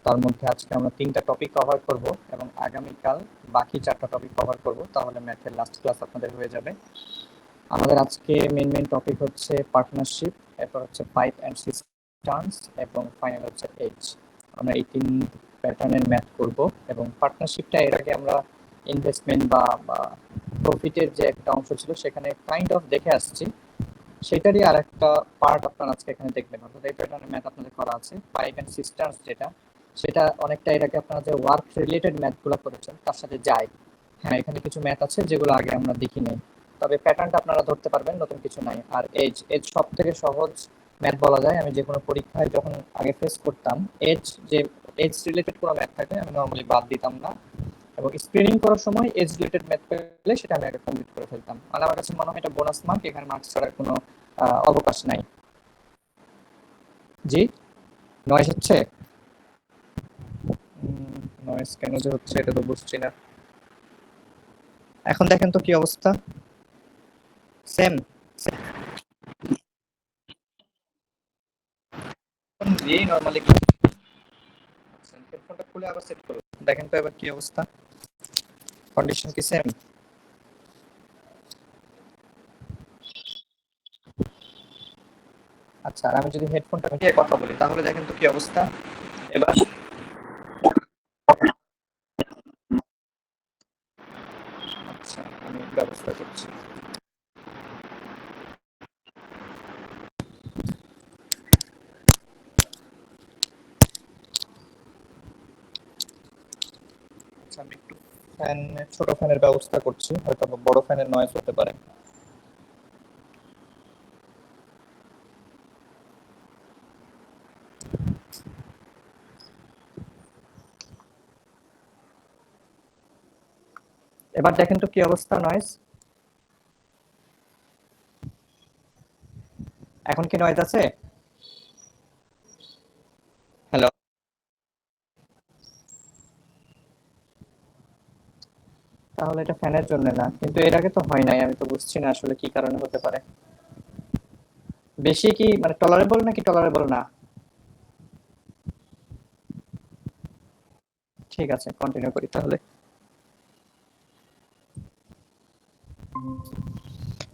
তার মধ্যে আজকে আমরা 3টা টপিক কভার করব এবং আগামীকাল বাকি 4টা টপিক কভার করব, তাহলে ম্যাথের লাস্ট ক্লাস আপনাদের হয়ে যাবে। আমাদের আজকে মেইন টপিক হচ্ছে পার্টনারশিপ, এরপর হচ্ছে পাইপ অ্যান্ড সিস্টার্নস এবং ফাইনাল হচ্ছে এজ। আমরা এই 3 প্যাটার্নের ম্যাথ করব এবং পার্টনারশিপটা এর আগে আমরা ইনভেস্টমেন্ট বা প্রফিটের যে একটা অংশ ছিল সেখানে কাইন্ড অফ দেখে আসছি, সেটারই আর একটা পার্ট আপনারা আজকে এখানে দেখবেন। অর্থাৎ এই প্যাটার্নের ম্যাথ আপনাদের করা আছে। পাইপ অ্যান্ড সিস্টার্নস যেটা, সেটা অনেকটা এর আগে আপনারা যে ওয়ার্ক রিলেটেড ম্যাথগুলো করেছেন তার সাথে যায়। হ্যাঁ, এখানে কিছু ম্যাথ আছে যেগুলো আগে আমরা দেখি নাই, তবে প্যাটার্নটা আপনারা ধরতে পারবেন, নতুন কিছু নাই। আর এজ এজ সব থেকে সহজ ম্যাথ বলা যায়। আমি যে কোনো পরীক্ষায় যখন আগে ফেস করতাম, এজ যে এজ রিলেটেড কোনো ম্যাথ থাকে আমি নর্মালি বাদ দিতাম না, এবং স্ক্রিনিং করার সময় এজ রিলেটেড ম্যাথ পেলে সেটা আমি আগে কমপ্লিট করে ফেলতাম। মানে আমার কাছে মনে হয় এটা বোনাস মার্ক, এখানে মার্কস ছাড়ার কোনো অবকাশ নাই। জি, নয়েজ হচ্ছে। নয়েজ কেন যে হচ্ছে এটা তো বুঝছি না। এখন দেখেন তো কি অবস্থা। সেম দিয়েই নরমালি হেডফোনটা খুলে আবার সেট করুন, দেখেন তো এবার কি অবস্থা, কন্ডিশন কি সেম? আচ্ছা, আর আমি যদি হেডফোনটা দিয়ে কথা বলি তাহলে দেখেন তো কি অবস্থা এবার। আচ্ছা, আমি ব্যবস্থা করছি। আচ্ছা, আমি একটু ফ্যান, ছোট ফ্যানের ব্যবস্থা করছি, হয়তো বড় ফ্যানের নয়েজ হতে পারে। এবার দেখেন তো কি অবস্থা নয়েজ। এখন কি নয়েজ আছে? হ্যালো। তাহলে এটা ফ্যানের জন্য না, কিন্তু এর আগে তো হয় নাই, আমি তো বুঝছি না আসলে কি কারণে হতে পারে। বেশি কি মানে টলারেবল নাকি টলারেবল না? ঠিক আছে, কন্টিনিউ করি তাহলে।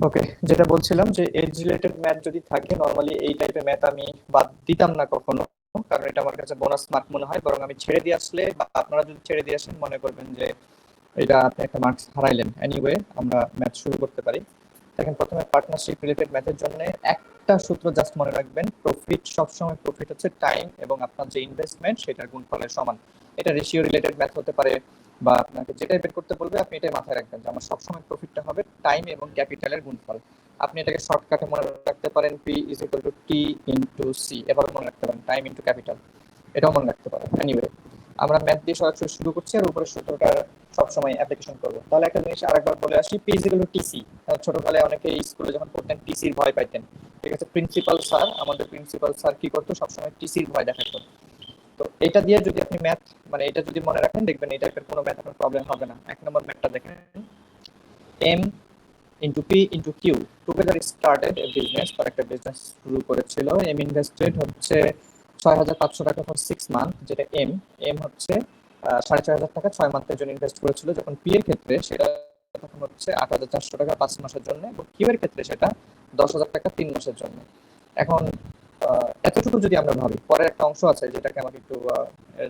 ওকে, যেটা বলছিলাম যে এজ রিলেটেড ম্যাথ যদি থাকে নরমালি এই টাইপের ম্যাথ আমি বাদ দিতাম না কখনো, কারণ এটা আমার কাছে বোনাস মার্ক মনে হয়। বরং আমি ছেড়ে দিয়ে আসলে বা আপনারা যদি ছেড়ে দিয়ে আসেন মনে করবেন যে এটা আপনি একটা মার্কস হারাইলেন। এনিওয়ে, আমরা ম্যাথ শুরু করতে পারি। দেখেন, প্রথমে পার্টনারশিপ রিলেটেড ম্যাথের জন্য একটা সূত্র জাস্ট মনে রাখবেন, প্রফিট সবসময় প্রফিট হচ্ছে টাইম এবং আপনার যে ইনভেস্টমেন্ট সেটার গুণফলের সমান। এটা রেশিও রিলেটেড ম্যাথ হতে পারে বা আপনাকে যেটাই বের করতে বলবে আপনি এটাই মাথায় রাখবেন যে আমার সবসময় প্রফিটটা হবে টাইম এবং ক্যাপিটালের গুণফল। আপনি এটাকে শর্টকাটে মনে রাখতে পারেন, P is equal to T into C, এভাবে মনে রাখতে পারেন টাইম ইন্টু ক্যাপিটাল, এটাও মনে রাখতে পারেন। এনিওয়ে, আমরা ম্যাথ দিয়ে সরাসরি শুরু করছি আর উপরের সূত্রটা সবসময় অ্যাপ্লিকেশন করবো। তাহলে একটা জিনিস আরেকবার বলে আসি, P is equal two TC. ছোটবেলায় অনেকে স্কুলে যখন পড়তেন টিসির ভয় পাইতেন, ঠিক আছে? প্রিন্সিপাল স্যার, আমাদের প্রিন্সিপাল স্যার কি করতো, সবসময় টিসির ভয় দেখাতো। তো এটা দিয়ে যদি আপনি ম্যাথ মানে এটা যদি মনে রাখেন, দেখবেন এই টাইপের কোনো ম্যাথ আপনার প্রবলেম হবে না। এক নম্বর ম্যাথটা দেখেন, M into P into Q together started a business. তার একটা বিজনেস শুরু করেছিল। এম ইনভেস্টেড হচ্ছে 6,500 টাকা ফর 6 মান্থ, যেটা এম। এম হচ্ছে 6,500 টাকা 6 মান্থের জন্য ইনভেস্ট করেছিল। যখন পি এর ক্ষেত্রে সেটা তখন হচ্ছে 8,400 টাকা 5 মাসের জন্য, এবং কিউ এর ক্ষেত্রে সেটা 10,000 টাকা 3 মাসের জন্য। এখন এতটুকু যদি আমরা ভাবি, পরের একটা অংশ আছে যেটাকে আমাকে একটু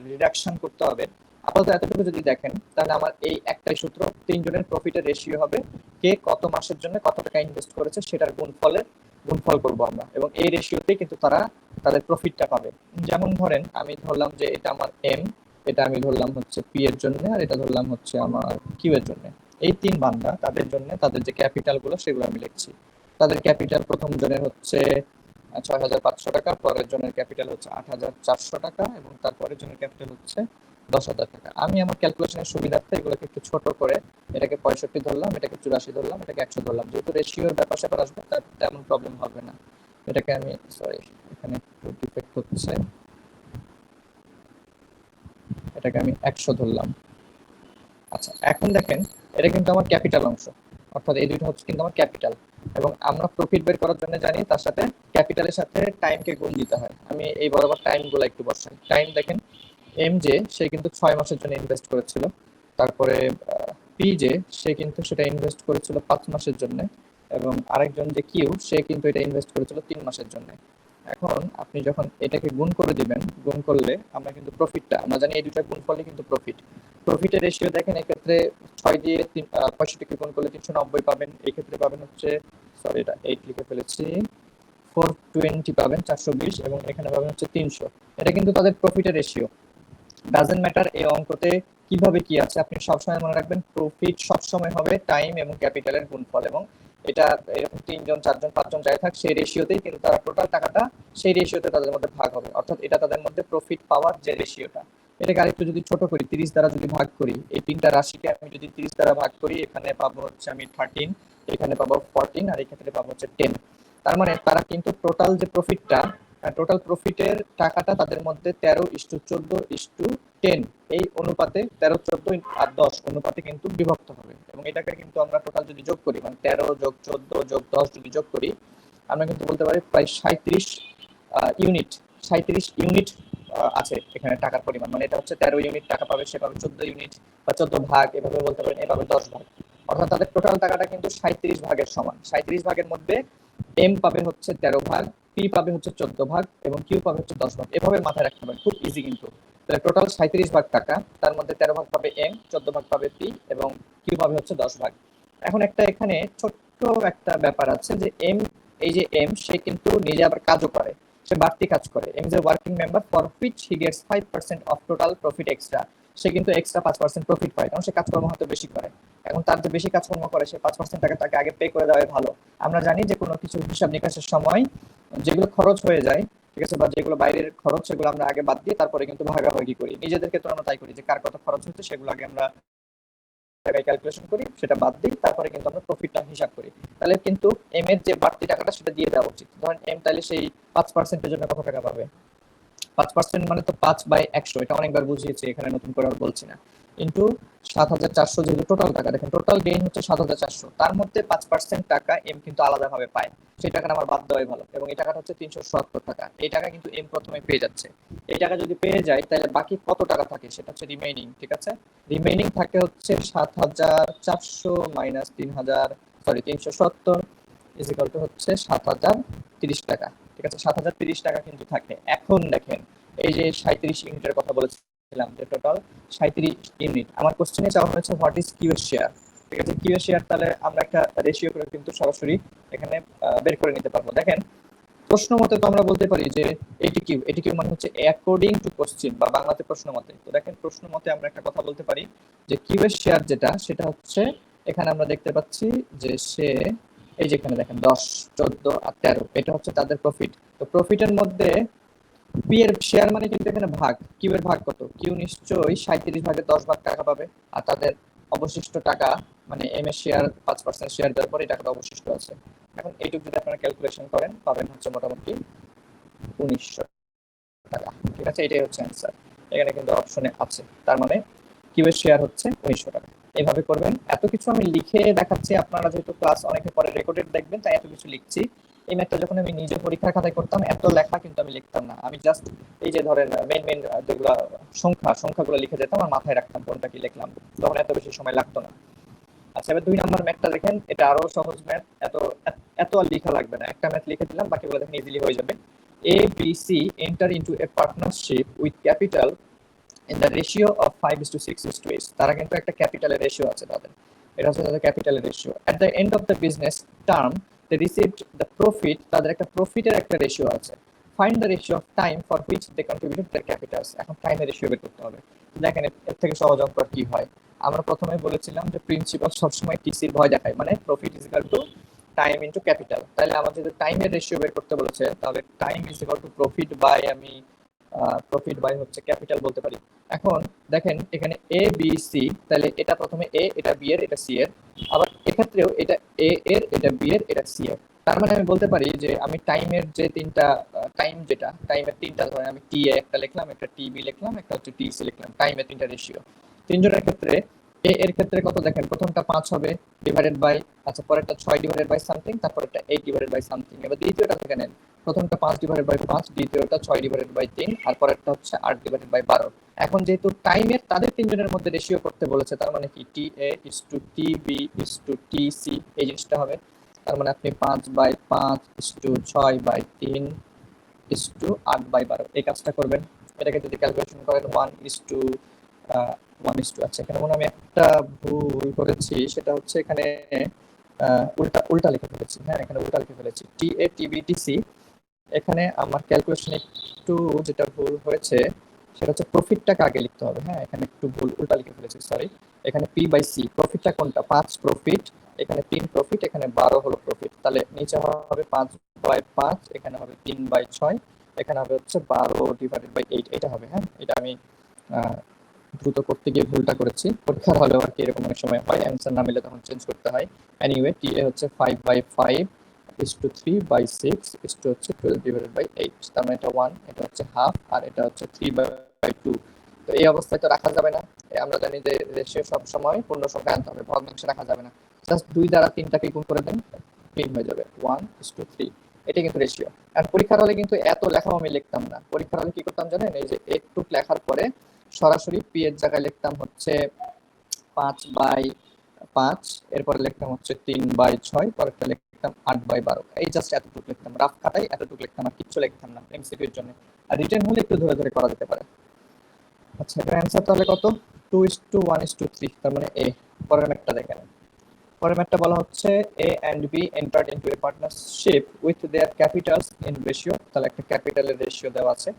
রিডাকশন করতে হবে। আপাতত এতটুকু যদি দেখেন তাহলে আমার এই একটাই সূত্র, তিনজনের প্রফিটের রেশিও হবে কে কত মাসের জন্য কত টাকা ইনভেস্ট করেছে সেটার গুণফল করব আমরা, এবং এই রেশিওতেই কিন্তু তারা তাদের প্রফিটটা পাবে। যেমন ধরেন আমি ধরলাম যে এটা আমার এম, এটা আমি ধরলাম হচ্ছে পি এর জন্য, আর এটা ধরলাম হচ্ছে আমার কিউ এর জন্য। এই 3 বান্দা তাদের জন্য তাদের যে ক্যাপিটাল গুলো সেগুলো আমি লিখছি। তাদের ক্যাপিটাল প্রথম জনের হচ্ছে 6,500 টাকা, পরের জনের ক্যাপিটাল হচ্ছে 8,400 টাকা, এবং তারপরের জনের ক্যাপিটাল হচ্ছে 10,000 টাকা। আমি আমার ক্যালকুলেশনের সুবিধার্থে এগুলোকে একটু ছোট করে এটাকে 65 ধরলাম, এটাকে 84 ধরলাম, এটাকে 100 ধরলাম। যেহেতু রেশিওর ব্যাপার স্যাপার আসবে তার তেমন প্রবলেম হবে না। এটাকে আমি সরি, এখানে একটু ডিফেক্ট হচ্ছে, এটাকে আমি 100 ধরলাম। আচ্ছা, এখন দেখেন এটা কিন্তু আমার ক্যাপিটাল অংশ, অর্থাৎ এই দুটো হচ্ছে কিন্তু আমার ক্যাপিটাল। এবং আমরা প্রফিট বের করার জন্য জানি তার সাথে ক্যাপিটালের সাথে টাইমকে গুণ দিতে হয়। আমি এই বরাবর টাইম গুলো একটু বসাই। টাইম দেখেন, এম জে সে কিন্তু 6 মাসের জন্য ইনভেস্ট করেছিল। তারপরে পি জে সে কিন্তু সেটা ইনভেস্ট করেছিল 5 মাসের জন্য, এবং আরেকজন যে কিউ সে কিন্তু এটা ইনভেস্ট করেছিল 3 মাসের জন্য। এখন আপনি যখন এটাকে গুণ করে দিবেন, গুণ করলে আমরা কিন্তু প্রফিটটা আমরা জানি, এই দুটা গুণ করলে কিন্তু প্রফিটের রেশিও দেখেন এক্ষেত্রে 6 দিয়ে 65 গুণ করলে 390 পাবেন। এই ক্ষেত্রে পাবেন হচ্ছে, সরি এটা 8 লিখে ফেলেছি, 420 পাবেন, 420, এবং এখানে পাবেন হচ্ছে 300। এটা কিন্তু তাদের প্রফিটের রেশিও। ডাজেন্ট ম্যাটার এই অঙ্কতে কিভাবে কি আছে, আপনি সবসময় মনে রাখবেন প্রফিট সবসময় হবে টাইম এবং ক্যাপিটালের গুণফল, এবং এটা এরকম 3 জন 4 জন 5 জন যাই থাক সেই রেশিওতেই কিন্তু তারা টোটাল টাকাটা সেই রেশিওতে তাদের মধ্যে ভাগ হবে, অর্থাৎ এটা তাদের মধ্যে প্রফিট পাওয়ার যে রেশিওটা। এটাকে আরেকটু যদি ছোট করি, 30 দ্বারা যদি ভাগ করি, এই তিনটা রাশিকে আমি যদি 30 দ্বারা ভাগ করি, এখানে পাবো হচ্ছে আমি 13, এখানে পাবো 14, আর এই ক্ষেত্রে পাবো হচ্ছে 10। তার মানে তারা কিন্তু টোটাল যে প্রফিটটা, টোটাল প্রফিটের টাকাটা তাদের মধ্যে 13:14:10 এই অনুপাতে, 13, 14 আর 10 অনুপাতে কিন্তু বিভক্ত হবে। এবং এটাকে কিন্তু আমরা টোটাল যদি যোগ করি, মানে 13+14+10 যদি যোগ করি, আমরা কিন্তু বলতে পারি প্রায় 37 ইউনিট, 37 ইউনিট আছে এখানে টাকার পরিমাণ। মানে এটা হচ্ছে 13 ইউনিট টাকা পাবে, সে পাবে 14 ইউনিট, বা 14 ভাগ এভাবে বলতে পারেন, এভাবে 10 ভাগ। অর্থাৎ তাদের টোটাল টাকাটা কিন্তু 37 ভাগের সমান। 37 ভাগের মধ্যে এম পাবে হচ্ছে 13 ভাগ, পি পাবে হচ্ছে 14 ভাগ, এবং কিউ পাবে হচ্ছে 10 ভাগ। এভাবে মাথায় রাখতে হবে, খুব ইজি কিন্তু। টোটাল 37 ভাগ টাকা, তার মধ্যে 13 ভাগ পাবে এম, 14 ভাগ পাবে পি, এবং কিউ পাবে হচ্ছে 10 ভাগ। এখন একটা এখানে ছোট্ট একটা ব্যাপার আছে যে এম, এই যে এম সে কিন্তু নিজে আবার কাজও করে, সে বাড়তি কাজ করে। M is a working member for which he gets 5% of total profit extra. সে কিন্তু এক্সট্রা 5% প্রফিট পায়, কারণ সে কাজকর্ম হয়তো বেশি করে। এখন তার যে বেশি কাজকর্ম করে, সে 5% টাকা তাকে আগে পে করে দেওয়াই ভালো। আমরা জানি যে কোনো কিছু হিসাব নিকাশের সময় যেগুলো খরচ হয়ে যায়, ঠিক আছে, বা যেগুলো বাইরের খরচ, সেগুলো আমরা আগে বাদ দিয়ে তারপরে কিন্তু ভাগাভাগি করি। নিজেদের ক্ষেত্রে আমরা তাই করি, যে কার কত খরচ হচ্ছে সেগুলো আগে আমরা টাকায় ক্যালকুলেশন করি, সেটা বাদ দিই, তারপরে কিন্তু আমরা প্রফিটটা হিসাব করি। তাহলে কিন্তু এম এর যে বাড়তি টাকাটা সেটা দিয়ে দেওয়া উচিত। ধরেন এম তাহলে সেই 5%-এর জন্য কত টাকা পাবে? 5% মানে তো 5/100, এটা অনেকবার বুঝিয়েছি, এখানে নতুন করে আর বলছি না। ইন্টু 7,400, যেহেতু টোটাল টাকা, দেখেন টোটাল গেইন হচ্ছে 7,400, তার মধ্যে 5% টাকা এম কিন্তু আলাদাভাবে পায়, সেই টাকাটা আমার বাদ দেওয়াই ভালো। এবং এই টাকাটা হচ্ছে 377 টাকা। এই টাকা কিন্তু এম প্রথমে পেয়ে যাচ্ছে। এই টাকা যদি পেয়ে যায়, তাহলে বাকি কত টাকা থাকে সেটা হচ্ছে রিমেইনিং, ঠিক আছে। রিমেইনিং থাকে হচ্ছে 7,400 minus 3,000, sorry 370, is equal two হচ্ছে 7,030 টাকা, ঠিক আছে। 7,030 টাকা কিন্তু থাকে। এখন দেখেন, এই যে 37 ইউনিটের কথা বলেছিলাম, যে টোটাল 37 ইউনিট, আমার কোশ্চেনে চাওয়া হয়েছে হোয়াট ইজ কিউ এর শেয়ার, ঠিক আছে। কিউ এর শেয়ার তাহলে আমরা একটা রেশিও করে কিন্তু সরাসরি এখানে বের করে নিতে পারবো। দেখেন, প্রশ্ন মতে তো আমরা বলতে পারি যে এটি কিউ মানে হচ্ছে অ্যাকর্ডিং টু কোশ্চেন, বা বাংলাতে প্রশ্ন মতে। তো দেখেন, প্রশ্ন মতে আমরা একটা কথা বলতে পারি যে কিউ এর শেয়ার যেটা, সেটা হচ্ছে, এখানে আমরা দেখতে পাচ্ছি যে সে, এই যে এখানে দেখেন 10, 14 আর 13, এটা হচ্ছে তাদের প্রফিট। তো প্রফিটের মধ্যে পি এর শেয়ার মানে কিন্তু এখানে ভাগ, কিউ এর ভাগ কত? কিউ নিশ্চয়ই 37 ভাগের 10 ভাগ টাকা পাবে। আর তাদের অবশিষ্ট টাকা, মানে এম এর শেয়ার 5% শেয়ার দেওয়ার পরে এই টাকাটা অবশিষ্ট আছে। এখন এইটুকু যদি আপনারা ক্যালকুলেশন করেন, পাবেন হচ্ছে মোটামুটি 1900 টাকা, ঠিক আছে। এটাই হচ্ছে অ্যান্সার, এখানে কিন্তু অপশনে আছে। তার মানে কিউ এর শেয়ার হচ্ছে 1900 টাকা। এইভাবে করবেন। এত কিছু আমি লিখে দেখাচ্ছি, আপনারা যেহেতু ক্লাস অনেকে পরে রেকর্ডেড দেখবেন, তাই এত কিছু লিখছি। এই ম্যাথটা যখন আমি নিজে পরীক্ষার খাতায় করতাম, এত লেখা কিন্তু আমি লিখতাম না। আমি জাস্ট এই যে ধরেন মেন যেগুলো সংখ্যাগুলো লিখে যেতাম আর মাথায় রাখতাম কোনটা কি লিখলাম, তখন এত বেশি সময় লাগতো না। আচ্ছা, এবার 2 নম্বর ম্যাথটা দেখেন, এটা আরো সহজ ম্যাথ, এত এত আর লেখা লাগবে না, একটা ম্যাথ লিখে দিলাম, বাকিগুলো দেখেন ইজিলি হয়ে যাবে। A B C enter into a partnership with capital in the ratio of 5:6:8. তারা কিন্তু একটা ক্যাপিটালের রেশিও আছে তাদের, এটা হচ্ছে তাদের ক্যাপিটালের ratio. At the end of the business term they received the profit, তাদের একটা প্রফিটের একটা রেশিও আছে। Find the ratio of time for which they contributed their capitals. এখন টাইমের রেশিও বের করতে হবে। দেখেন এর থেকে সহজ অঙ্ক কি হয়। আমরা প্রথমে বলেছিলাম যে প্রিন্সিপাল সবসময় টিসির ভয় দেখায়, মানে profit is equal to time into capital. তাহলে আমার যদি টাইমের রেশিও বের করতে বলেছে, তাহলে time is equal to profit by, আমি প্রফিট বাই হচ্ছে ক্যাপিটাল বলতে পারি। এখন দেখেন এখানে এ বি সি, তাহলে এটা প্রথমে এ, এটা বি এর, এটা সি এর। আবার এক্ষেত্রেও এটা এ এর, এটা বি এর, এটা সি এর। তার মানে আমি বলতে পারি যে আমি টাইমের যে তিনটা টাইম, যেটা টাইমের তিনটা, ধরেন আমি টি এ একটা লিখলাম, একটা টি বি লিখলাম, একটা হচ্ছে টি সি লিখলাম, টাইমের তিনটা রেশিও। তিনজনের ক্ষেত্রে এ এর ক্ষেত্রে কত দেখেন, প্রথমটা 5 হবে ডিভাইডেড বাই, আচ্ছা পরেরটা 6 ডিভাইডেড বাই সামথিং, তারপরেরটা 8 ডিভাইডেড বাই সামথিং। এবার দ্বিতীয়টা থেকে নেন, প্রথমটা 5/5, দ্বিতীয়টা 6/3, আর পরেরটা হচ্ছে 8/12। এখন যেহেতু টাইমের তাদের তিনজনের মধ্যে রেশিও করতে বলেছে, তার মানে কি TA:TB:TC এই জিনিসটা হবে। তার মানে আপনি 5/5:6/3:8/12 এই কাজটা করবেন। এটাকে যদি ক্যালকুলেশন করেন 1:1, আচ্ছা এখানে মনে হয় আমি একটা ভুল করেছি, সেটা হচ্ছে এখানে উল্টা উল্টা লিখে ফেলেছি। হ্যাঁ, এখানে উল্টা লিখে ফেলেছি TA:TB:TC। এখানে আমার ক্যালকুলেশনে একটু যেটা ভুল হয়েছে সেটা হচ্ছে প্রফিটটাকে আগে লিখতে হবে। হ্যাঁ, এখানে একটু ভুল উল্টা লিখে ফেলেছি, সরি। এখানে P/C প্রফিটটা কোনটা, 5 প্রফিট, এখানে 3 প্রফিট, এখানে 12 হলো প্রফিট। তাহলে নিচে হবে 5/5, এখানে হবে 3/6, এখানে হবে হচ্ছে 12/8 এটা হবে। হ্যাঁ, এটা আমি দ্রুত করতে গিয়ে ভুলটা করেছি। পরীক্ষার হলেও আর কি এরকম অনেক সময় হয়, অ্যান্সার না মিলে তখন চেঞ্জ করতে হয়। এনিওয়ে, TA হচ্ছে 5/5:3/6 হচ্ছে 12/8। তার মানে এটা 1, এটা হচ্ছে হাফ, আর এটা হচ্ছে 3/2। তো এই অবস্থায় তো রাখা যাবে না। আমরা জানি যে রেশিও সবসময় পূর্ণ সংখ্যা আনতে হবে, ভগ্নাংশে রাখা যাবে না। জাস্ট 2 দ্বারা 3টাকে গুণ করে দেন, 3 হয়ে যাবে, 1:3। এটা কিন্তু রেশিও। আর পরীক্ষার হলে কিন্তু এত লেখাও আমি লিখতাম না। পরীক্ষার হলে কি করতাম জানেন, এই যে একটু লেখার পরে সরাসরি পি এর জায়গায় লিখতাম হচ্ছে 5/5, এরপরে লিখতাম হচ্ছে 3/6, পরেরটা লিখতাম 8/12। এই জাস্ট এতটুকু লিখতাম, রাফ খাতায় এতটুকু লিখতাম, আর কিচ্ছু লিখতাম না এমসিকিউর জন্য। আর রিটেন হলে একটু ধরে ধরে করা যেতে পারে। আচ্ছা, এটার অ্যান্সার তাহলে কত, 2:1:3, তার মানে এ। পরের ম্যাথটা দেখেন। পরের ম্যাথটা বলা হচ্ছে A and B entered into a partnership with their capitals in ratio, তাহলে একটা ক্যাপিটালের রেশিও দেওয়া আছে।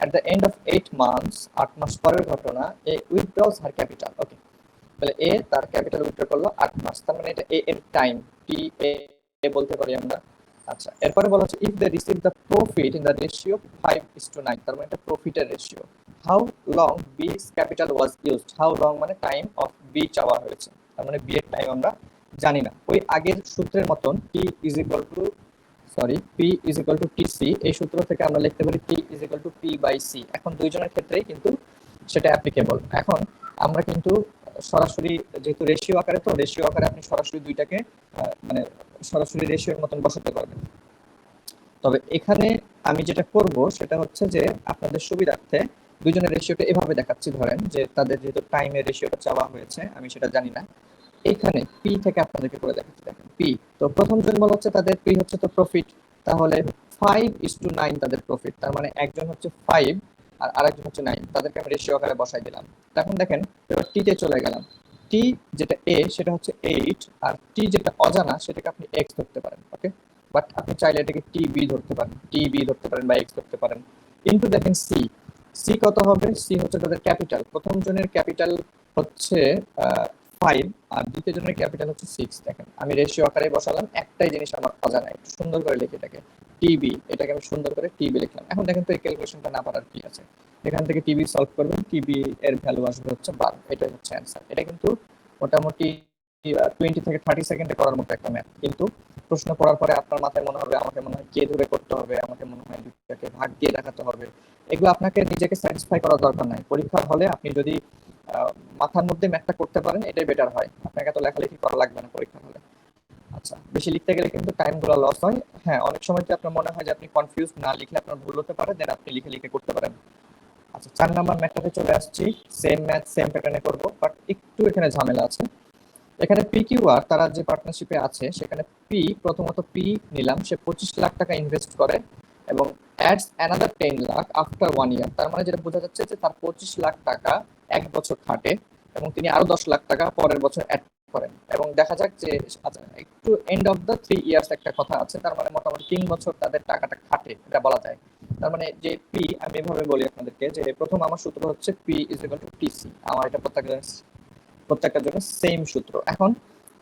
At the end of 8 months, 8 মাস পরের ঘটনা, A withdraws her capital. ওকে, তাহলে A তার ক্যাপিটাল উইথড্র করলো 8 মাস, তার মানে এটা A এর টাইম, TA বলতে পারি আমরা। আচ্ছা, এরপরে বলা হচ্ছে if they receive the profit in the ratio 5:9, তার মানে এটা প্রফিটের ratio. How long B's capital was used? How long মানে টাইম অফ B চাওয়া হয়েছে, তার মানে B এর টাইম আমরা জানি না। ওই আগের সূত্রের মতন P=TC, এই সূত্র থেকে আমরা লিখতে পারি P=P/C। এখন দুইজনের ক্ষেত্রেই কিন্তু সেটা অ্যাপ্লিকেবল। এখন আমরা কিন্তু সরাসরি, যেহেতু রেশিও আকারে, তো রেশিও আকারে আপনি সরাসরি দুইটাকে মানে সরাসরি রেশিওর মতন বসাতে পারবেন। তবে এখানে আমি যেটা করব সেটা হচ্ছে যে আপনাদের সুবিধার্থে দুইজনের রেশিওটা এভাবে দেখাচ্ছি। ধরেন যে তাদের যেহেতু টাইমের রেশিওটা চাওয়া হয়েছে, আমি সেটা জানি না, এখানে পি থেকে আপনাদেরকে করে দেখাচ্ছি। দেখেন পি, তো প্রথম জন বলা হচ্ছে তাদের পি হচ্ছে তো প্রফিট, তাহলে 5:9 তাদের প্রফিট, তার মানে একজন হচ্ছে 5 আর আরেকজন হচ্ছে 9, তাদেরকে আমি রেশিও আকারে বসাই দিলাম। এখন দেখেন, এবার টি তে চলে গেলাম। টি যেটা এ সেটা হচ্ছে 8, আর টি যেটা অজানা সেটাকে আপনি এক্স ধরতে পারেন। ওকে, বাট আপনি চাইলে এটাকে টি বি ধরতে পারেন বা এক্স ধরতে পারেন। কিন্তু দেখেন সি, সি কত হবে, সি হচ্ছে তাদের ক্যাপিটাল। প্রথম জনের ক্যাপিটাল হচ্ছে 5, আর দ্বিতীয় জনের ক্যাপিটাল হচ্ছে 6। দেখেন আমি রেশিও আকারে বসালাম, একটাই জিনিস আমার অজানা, একটু সুন্দর করে লিখে এটাকে টিবি, এটাকে আমি সুন্দর করে টিবি লিখলাম। এখন দেখেন তো এই ক্যালকুলেশনটা না পারার কি আছে, এখান থেকে টিবি সলভ করবেন, টিবি এর ভ্যালু আসবে হচ্ছে 12, এটাই হচ্ছে অ্যান্সার। এটা কিন্তু মোটামুটি 20 থেকে 30 সেকেন্ডে করার মতো একটা ম্যাথ, কিন্তু প্রশ্ন পড়ার পরে আপনার মাথায় মনে হবে, আমাকে মনে হয় কে ধরে করতে হবে, আমাকে মনে হয় দুটাকে ভাগ দিয়ে দেখাতে হবে। এগুলো আপনাকে নিজেকে স্যাটিসফাই করার দরকার নাই। পরীক্ষার হলে আপনি যদি মাথার মধ্যে ম্যাথটা করতে পারেন, এটাই বেটার হয়, আপনাকে এত লেখালেখি করা লাগবে না পরীক্ষার হলে। আচ্ছা, বেশি লিখতে গেলে কিন্তু টাইমগুলো লস হয়। হ্যাঁ, অনেক সময় আপনার মনে হয় যে আপনি কনফিউজ, না লিখলে আপনার ভুল হতে পারে, দেন আপনি লিখে লিখে করতে পারেন। আচ্ছা, 4 নাম্বার ম্যাথটাতে চলে আসছি। সেম ম্যাথ সেম প্যাটার্নে করব, বাট একটু এখানে ঝামেলা আছে। এখানে PQR তারা যে পার্টনারশিপে আছে, সেখানে প্রথমত পি নিলাম, সে 25 লাখ টাকা ইনভেস্ট করে এবং অ্যাডস অ্যানাদার 10 লাখ আফটার 1 ইয়ার। তার মানে যেটা বোঝা যাচ্ছে যে তার 25 লাখ টাকা এক বছর খাটে এবং তিনি আরো 10 লাখ টাকা পরের বছর অ্যাড করেন। এবং দেখা যাক যে, আচ্ছা একটু এন্ড অফ দ্য 3 ইয়ার্স একটা কথা আছে, তার মানে মোটামুটি 3 বছর তাদের টাকাটা খাটে, এটা বলা যায়। তার মানে যে পি, আমি এভাবে বলি আপনাদেরকে যে প্রথম আমার সূত্র হচ্ছে P=TC, আমার এটা প্রত্যেকটার জন্য সেম সূত্র। এখন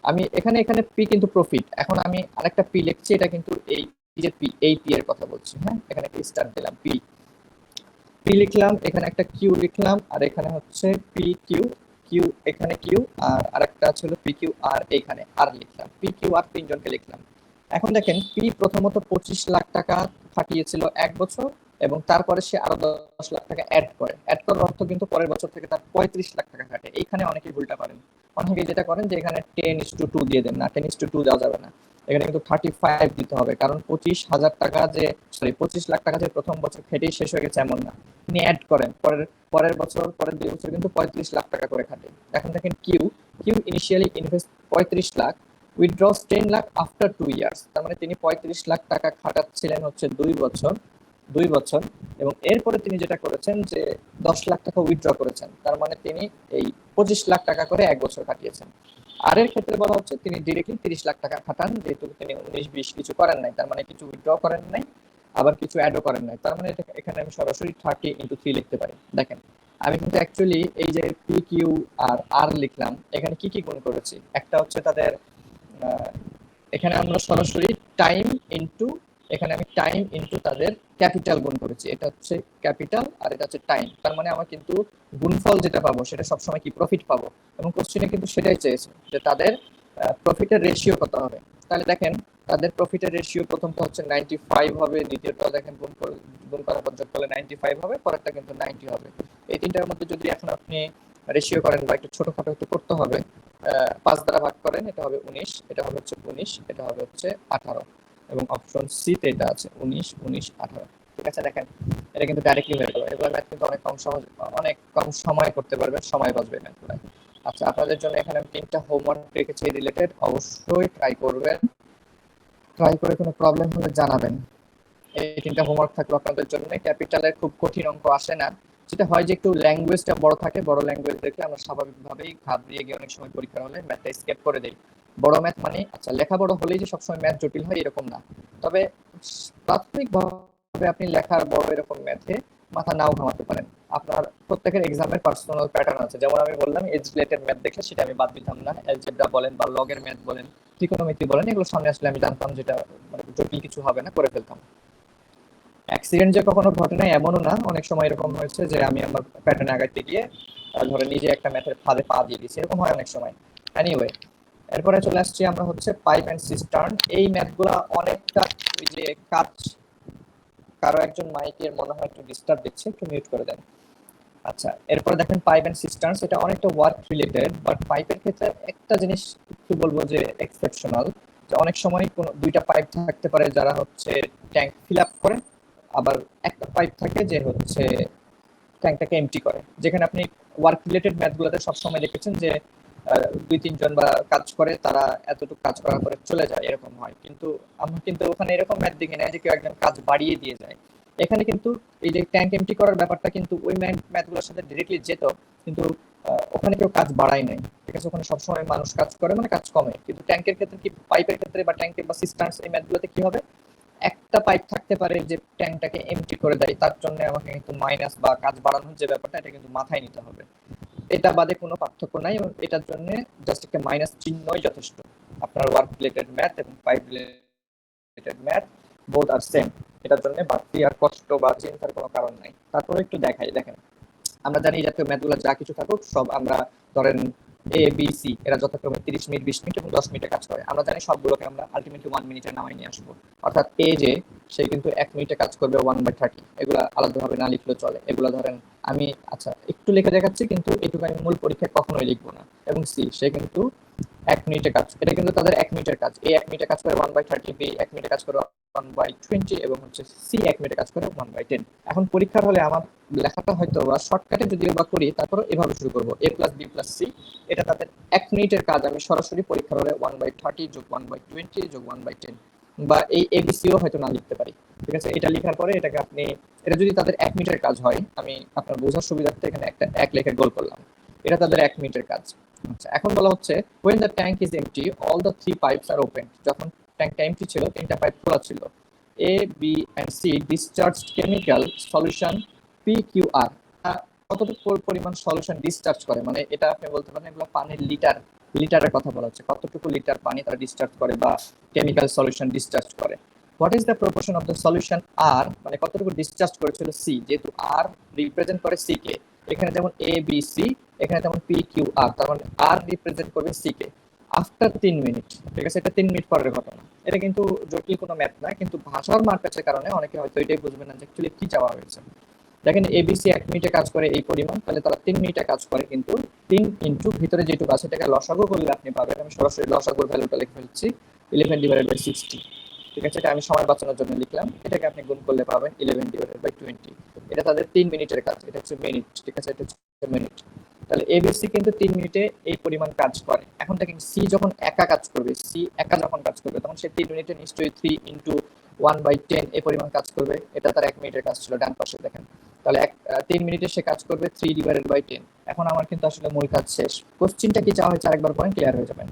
আমি এখানে এখানে পি কিন্তু প্রফিট, এখন আমি আরেকটা পি লিখছি, এটা কিন্তু এই যে পি, এই পি এর কথা বলছি। হ্যাঁ, এখানে একটা স্টার দিলাম, পি পি লিখলাম, এখানে একটা কিউ লিখলাম, আর এখানে হচ্ছে পি কিউ, কিউ এখানে কিউ, আর আরেকটা ছিল পি কিউ আর, এইখানে আর লিখলাম, পি কিউ আর তিনজনকে লিখলাম। এখন দেখেন পি প্রথমত 25 লাখ টাকা খাটিয়েছিল এক বছর, এবং তারপরে সে আরো 10 লাখ টাকা অ্যাড করার অর্থ কিন্তু পরের বছর থেকে তার 35 লাখ টাকা খাটে। এইখানে অনেকেই ভুলটা করেন, অনেকে যেটা করেন যে এখানে 10:2 দিয়ে দেন, না 10:2 দেওয়া যাবে না। এখানে কিন্তু 35 দিতে হবে, কারণ 25,000 টাকা যে, সরি 25 লাখ টাকা যে প্রথম বছর খেটেই শেষ হয়ে গেছে এমন না। তিনি অ্যাড করেন, পরের পরের বছর, পরের 2 বছর কিন্তু 35 লাখ টাকা করে খাটে। এখন দেখেন Q, Q initially invest 35 lakh, withdraws 10 lakh after 2 years. তার মানে তিনি 35 লাখ টাকা খাটাচ্ছিলেন হচ্ছে 2 বছর, 2 বছর, এবং এরপরে তিনি যেটা করেছেন যে 10 লাখ টাকা উইথড্র করেছেন। তার মানে তিনি এই 25 লাখ টাকা করে 1 বছর কাটিয়েছেন। আর এর ক্ষেত্রে বলা হচ্ছে তিনি ডিরেক্টলি 30 লাখ টাকা খাটান, যেহেতু তিনি 19-20 কিছু করেন নাই, তার মানে কিছু উইথড্র করেন নাই, আবার কিছু অ্যাডও করেন নাই। তার মানে এখানে আমি সরাসরি 30 × 3 লিখতে পারি। দেখেন আমি কিন্তু অ্যাকচুয়ালি এই যে পি কিউ আর আর লিখলাম, এখানে কি কি গুণ করেছি, একটা হচ্ছে তাদের এখানে আমরা সরাসরি টাইম ইনটু, এখানে আমি টাইম ইনটু তাদের ক্যাপিটাল গুণ করেছি। এটা হচ্ছে ক্যাপিটাল আর এটা হচ্ছে টাইম। তার মানে আমার কিন্তু গুণফল যেটা পাবো সেটা সবসময় কি প্রফিট পাবো, এবং কোশ্চেনে কিন্তু সেটাই চেয়েছে যে তাদের প্রফিটের রেশিও কত হবে। তাহলে দেখেন তাদের প্রফিটের রেশিও প্রথমটা হচ্ছে 95 হবে, দ্বিতীয়টা দেখেন গুণ করার পর যোগ করলে 95 হবে, পরেরটা কিন্তু 90 হবে। এই তিনটার মধ্যে যদি এখন আপনি রেশিও করেন বা একটু ছোটখাটো একটু করতে হবে, 5 দ্বারা ভাগ করেন, এটা হবে 19, এটা হবে হচ্ছে 19, এটা হবে হচ্ছে 18, এবং অপশন সি তে এটা আছে 19, 19, 18। ঠিক আছে, দেখেন এটা কিন্তু ডাইরেক্টলি হয়ে গেল। এগুলো ম্যাথ কিন্তু অনেক কম সময় করতে পারবেন, সময় বাঁচবে ম্যাথগুলো। আচ্ছা, আপনাদের জন্য এখানে আমি 3টা হোমওয়ার্ক রেখেছি রিলেটেড, অবশ্যই ট্রাই করবেন, ট্রাই করে কোনো প্রবলেম হলে জানাবেন। এই 3টা হোমওয়ার্ক থাকলো আপনাদের জন্য। ক্যাপিটালের খুব কঠিন অঙ্ক আসে না, যেটা হয় যে একটু ল্যাঙ্গুয়েজটা বড় থাকে, বড় ল্যাঙ্গুয়েজ দেখলে আমরা স্বাভাবিকভাবেই ঘাবড়িয়ে গিয়ে অনেক সময় পরীক্ষা হলে ম্যাথটা স্কেপ করে দেই। বড় ম্যাথ মানে, আচ্ছা লেখা বড় হলেই যে সবসময় ম্যাথ জটিল হয় এরকম না, তবে প্রাথমিকভাবে আপনি লেখার বড় এরকম ম্যাথে মাথা নাও ঘামাতে পারেন। আপনার প্রত্যেকের এক্সামের পার্সোনাল প্যাটার্ন আছে, যেমন আমি বললাম এজ রিলেটেড ম্যাথ দেখলে সেটা আমি বাদ দিতাম না, অ্যালজেব্রা বলেন বা লগের ম্যাথ বলেন, ত্রিকোণমিতি বলেন, এগুলো সামনে আসলে আমি জানতাম যেটা মানে জটিল কিছু হবে না, করে ফেলতাম। অ্যাক্সিডেন্ট যে কখনো ঘটে নাই এমনও না, অনেক সময় এরকম হয়েছে যে আমি আমার প্যাটার্নে আগাইতে গিয়ে ধরে নিজে একটা ম্যাথের ফাঁদে পা দিয়ে দিয়েছি, এরকম হয় অনেক সময়। এনিওয়ে, এরপরে চলে আসছি আমরা হচ্ছে পাইপ অ্যান্ড সিস্টার্ন। এই ম্যাথগুলো অনেকটা ওই যে কাজ, কারো একজন মাইকের মনে হয় একটু ডিস্টার্ব দিচ্ছে, একটু মিউট করে দেন। আচ্ছা, এরপরে দেখেন পাইপ অ্যান্ড সিস্টার্নস, এটা অনেকটা ওয়ার্ক রিলেটেড, বাট পাইপের ক্ষেত্রে একটা জিনিস একটু বলবো যে এক্সেপশনাল, যে অনেক সময় কোনো দুইটা পাইপ থাকতে পারে যারা হচ্ছে ট্যাঙ্ক ফিল আপ করে, আবার একটা পাইপ থাকে যে হচ্ছে ট্যাঙ্কটাকে এমটি করে। যেখানে আপনি ওয়ার্ক রিলেটেড ম্যাথগুলোতে সবসময় দেখেছেন যে 2-3 জন বা কাজ করে, তারা এতটুকু কাজ করার পরে চলে যায়, এরকম হয়। কিন্তু আমরা কিন্তু ওখানে এরকম ম্যাথ দেখি না যে কেউ একজন কাজ বাড়িয়ে দিয়ে যায়। এখানে কিন্তু এই যে ট্যাঙ্ক এমটি করার ব্যাপারটা কিন্তু ওই ম্যাথগুলোর সাথে ডিরেক্টলি যেত, কিন্তু ওখানে কেউ কাজ বাড়ায় নাই। ঠিক আছে, ওখানে সবসময় মানুষ কাজ করে মানে কাজ কমে। কিন্তু ট্যাঙ্কের ক্ষেত্রে কি, পাইপের ক্ষেত্রে বা ট্যাঙ্কের বা সিস্টার্নস এই ম্যাথগুলোতে কি হবে, একটা পাইপ থাকতে পারে যে ট্যাঙ্কটাকে এমটি করে দেয়, তার জন্য আমাকে কিন্তু মাইনাস বা কাজ বাড়ানোর যে ব্যাপারটা, এটা কিন্তু মাথায় নিতে হবে। এটা বাদে কোনো পার্থক্য নাই, এবং এটার জন্য জাস্ট একটা মাইনাস চিহ্নই যথেষ্ট। আপনার ওয়ার্ক রিলেটেড ম্যাথ এবং পাইপ রিলেটেড ম্যাথ বোথ আর সেম, এটার জন্য বাড়তি আর কষ্ট বা চিন্তার কোনো কারণ নাই। তারপরে একটু দেখাই, দেখেন আমরা জানি এই জাতীয় ম্যাথগুলো যা কিছু থাকুক সব আমরা ধরেন এ বি সি এরা যথাক্রমে 30 মিনিট, 20 মিনিট এবং 10 মিনিটে কাজ করে। আমরা জানি সবগুলোকে আমরা আলটিমেটলি 1 মিনিটে নামাই নিয়ে আসবো। অর্থাৎ এ যে, সে কিন্তু 1 মিনিটে কাজ করবে 1/30। এগুলা আলাদাভাবে না লিখলেও চলে। এগুলা ধরেন আমি, আচ্ছা একটু লিখে দেখাচ্ছি, কিন্তু এটুকু আমি মূল পরীক্ষায় কখনোই লিখবো না। এবং সি, সে কিন্তু 1 মিনিটে কাজ, এটা কিন্তু তাদের 1 মিনিটের কাজ। এ 1 মিনিটে কাজ করে 1/30, বি 1 মিনিটে কাজ করে 1/20, এবং হচ্ছে সি 1 মিনিটে কাজ করে 1/10। এখন পরীক্ষার হলে আমার লেখাটা হয়তো বা শর্টকাটে যদিও বা করি, তারপরে এভাবে শুরু করবো, এ প্লাস বি প্লাস সি, এটা তাদের 1 মিনিটের কাজ। আমি সরাসরি পরীক্ষার হলে 1/30 যোগ 1/20 যোগ 1/10, বা এই এবিসিও হয়তো না লিখতে পারি। ঠিক আছে, এটা লেখার পরে এটাকে আপনি, এটা যদি তাদের 1 মিনিটের কাজ হয়, আমি আপনার বোঝার সুবিধার্থে এখানে একটা 1 লেখে গোল করলাম, এটা তাদের 1 মিনিটের কাজ। আচ্ছা, এখন বলা হচ্ছে when the tank is empty all the 3 pipes are open। যখন ট্যাঙ্কটা এমটি ছিল, 3টা পাইপ খোলা ছিল। A B and C discharged chemical solution PQR. কতটুকু পরিমাণ সলিউশন ডিসচার্জ করে, মানে এটা আপনি বলতে পারেন এগুলো পানির লিটারের কথা বলা হচ্ছে, কতটুকু লিটার পানি তারা ডিসচার্জ করে বা কেমিক্যাল সলিউশন ডিসচার্জ করে। What is the proportion of the solution আর, মানে কতটুকু ডিসচার্জ করেছিল সি, যেহেতু আর রিপ্রেজেন্ট করে সি কে, এখানে যেমন এ বি সি, এখানে যেমন পি কিউ আর, তার মানে আর রিপ্রেজেন্ট করবে সি কে আফটার 3 মিনিট। ঠিক আছে, এটা 3 মিনিট পরের ঘটনা। এটা কিন্তু জটিল কোনো ম্যাথ না, কিন্তু ভাষার মারপ্যাচের কারণে অনেকে হয়তো এটাই বুঝবে না যে অ্যাকচুয়ালি কি চাওয়া হয়েছে। দেখেন এবিসি 1 মিনিটে কাজ করে এই পরিমাণ, তাহলে তারা 3 মিনিটে কাজ করে, কিন্তু 3 ইন্টু ভিতরে যেটুকু আছে এটাকে লসাগু করলে আপনি পাবেন। আমি সরাসরি লসাগুর ভ্যালুটা লিখে ফেলছি, 11/60। ঠিক আছে, এটা আমি সময় বাঁচানোর জন্য লিখলাম। এটাকে আপনি গুণ করলে পাবেন 11/20। এটা তাদের 3 মিনিটের কাজ, এটা হচ্ছে মিনিট। ঠিক আছে, এটা হচ্ছে মিনিট। তাহলে এবিসি কিন্তু 3 মিনিটে এই পরিমাণ কাজ করে। এখন দেখেন সি যখন একা কাজ করবে, সি একা যখন কাজ করবে তখন সে 3 মিনিটে নিশ্চয়ই 3 × 1/10 এই পরিমাণ কাজ করবে। এটা তার 1 মিনিটের কাজ ছিল ডান পাশে দেখেন। তাহলে 3 মিনিটে সে কাজ করবে 3/10। এখন আমার কিন্তু আসলে মূল কাজ শেষ। কোশ্চিনটা কি চাওয়া হয়েছে আরেকবার পয়েন্ট ক্লিয়ার হয়ে যাবেন।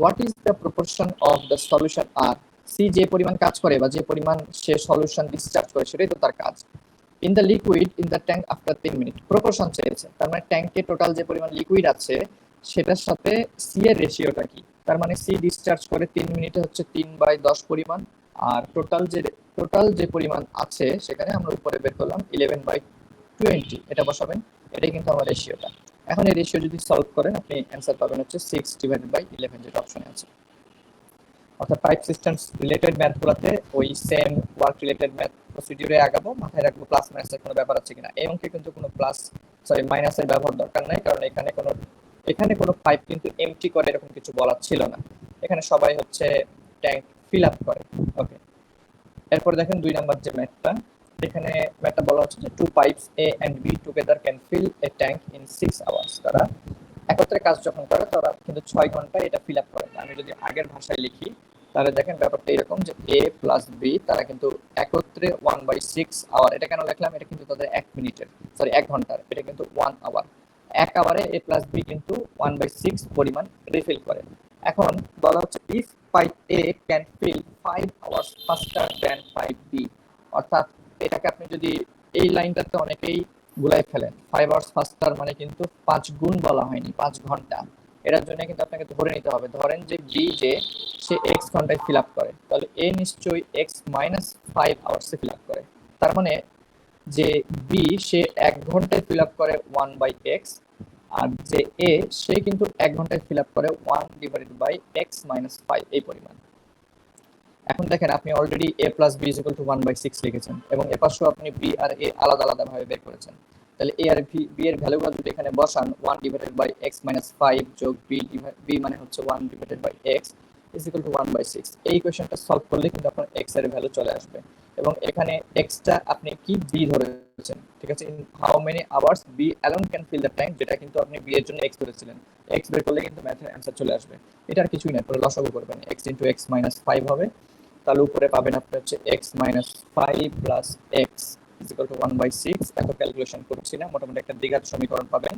What is the proportion of the solution আর? সি যে পরিমাণ কাজ করে বা যে পরিমাণ সে সলিউশন ডিসচার্জ করে সেটাই তো তার কাজ। In the liquid in the tank after 3 minute, proportion চেয়েছে, তার মানে ট্যাঙ্কে টোটাল যে পরিমাণ লিকুইড আছে সেটার সাথে সি এর রেশিওটা কি। তার মানে সি ডিসচার্জ করে 3 মিনিটে হচ্ছে 3/10 পরিমাণ, আর টোটাল যে পরিমাণ আছে সেখানে আমরা উপরে বের করলাম 11/20, এটা বসাবেন। এটাই কিন্তু আমার রেশিওটা। এখন এই রেশিও যদি সলভ করেন আপনি অ্যান্সার পাবেন হচ্ছে 6/11, যেটা অপশনে আছে। অর্থাৎ পাইপ সিস্টেমস রিলেটেড ম্যাথগুলোতে ওই সেম ওয়ার্ক রিলেটেড ম্যাথ প্রসিডিউরে আগাবো, মাথায় রাখবো প্লাস মাইনাসের কোনো ব্যাপার আছে কিনা। এই অঙ্কে কিন্তু কোনো মাইনাসের ব্যবহার দরকার নাই, কারণ এখানে কোনো পাইপ কিন্তু এমটি করে এরকম কিছু বলার ছিল না। এখানে সবাই হচ্ছে ট্যাঙ্ক ফিল আপ করে। ওকে, এরপর দেখেন 2 নম্বর যে ম্যাথটা, এখানে ম্যাথটা বলা হচ্ছে যে 2 pipes A and B together can fill a tank in 6 hours. তারা একত্রে কাজ যখন করে তারা কিন্তু 6 ঘন্টায় এটা ফিল আপ করে। আমি যদি আগের ভাষায় লিখি তাহলে দেখেন ব্যাপারটা এরকম যে এ প্লাস বি তারা কিন্তু একত্রে 1/6 আওয়ার, এটা কেন লিখলাম, এটা কিন্তু তাদের 1 ঘন্টার, এটা কিন্তু 1 আওয়ার। 1 আওয়ারে এ প্লাস বি কিন্তু 1/6 পরিমাণ রিফিল করে। এখন বলা হচ্ছে if pipe A can fill 5 hours faster than pipe B, অর্থাৎ এটাকে আপনি যদি এই লাইনটাতে অনেকেই গুলাই ফেলেন। 5 আওয়ার্স ফাস্টার মানে কিন্তু 5 গুণ বলা হয়নি, 5 ঘন্টা। এটার জন্য কিন্তু আপনাকে ধরে নিতে হবে, ধরেন যে বি যে সে এক্স ঘন্টায় ফিল আপ করে, তাহলে এ নিশ্চয়ই x-5 আওয়ার্সে ফিল আপ করে। তার মানে যে বি সে 1 ঘন্টায় ফিল আপ করে 1/x, আর যে এ সে কিন্তু 1 ঘন্টায় ফিল আপ করে 1/x-5 এই পরিমাণ। এখন দেখেন আপনি already a plus B is equal to 1/6 লিখেছেন এবং এ পাশেও আপনি বি আর এ আলাদা আলাদা ভাবে বের করেছেন। তাহলে এ আর বি এর ভ্যালুগুলো যদি এখানে বসান 1/x-5 যোগ বি মানে হচ্ছে 1/x ইজ ইকুয়াল টু 1/6, এই ইকুয়েশনটা সলভ করলে কিন্তু আপনার x এর ভ্যালু চলে আসবে। এবং এখানে এক্সটা আপনি কি বি ধরেছেন, ঠিক আছে। In how many hours B alone can fill the tank, যেটা কিন্তু আপনি বি এর জন্য এক্স ধরেছিলেন, এক্স বের করলে কিন্তু ম্যাথের অ্যান্সার চলে আসবে। এটা আর কিছুই না, পরে লসাগু করবেন, x ইন্টু এক্স মাইনাস 5 হবে। তাহলে উপরে পাবেন আপনি হচ্ছে x-5 plus x is equal to 1/6। এত ক্যালকুলেশন করছি না, মোটামুটি একটা দ্বিঘাত সমীকরণ পাবেন,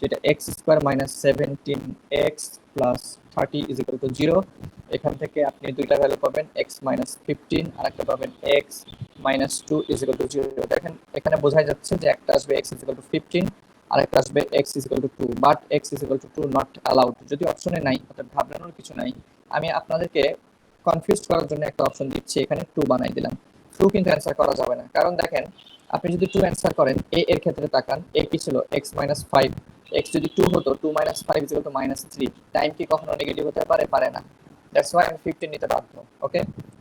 যেটা x² minus 17x plus 30 is equal to 0। এখান থেকে আপনি দুইটা ভ্যালু পাবেন, x মাইনাস 15 আর একটা পাবেন x minus 2 is equal to 0। দেখেন এখানে বোঝাই যাচ্ছে যে একটা আসবে x ইজ ইকুয়াল টু 15 আর একটা আসবে x is equal two 2, but x is equal two 2 not allowed, যদি অপশনে নাই, অর্থাৎ ঘাবড়ানোর কিছু নাই। আমি আপনাদেরকে কনফিউজ করার জন্য একটা অপশন দিচ্ছি, এখানে 2 বানাই দিলাম। 2 কিন্তু অ্যান্সার করা যাবে না, কারণ দেখেন আপনি যদি 2 অ্যান্সার করেন, এ এর ক্ষেত্রে তাকান, এ কি ছিল x-5, x যদি 2 হতো 2 - 5 = -3, টাইম কি কখনো নেগেটিভ হতে পারে? পারে না। দ্যাটস ওয়াই আমি 15 নিতে বাধ্য। ওকে,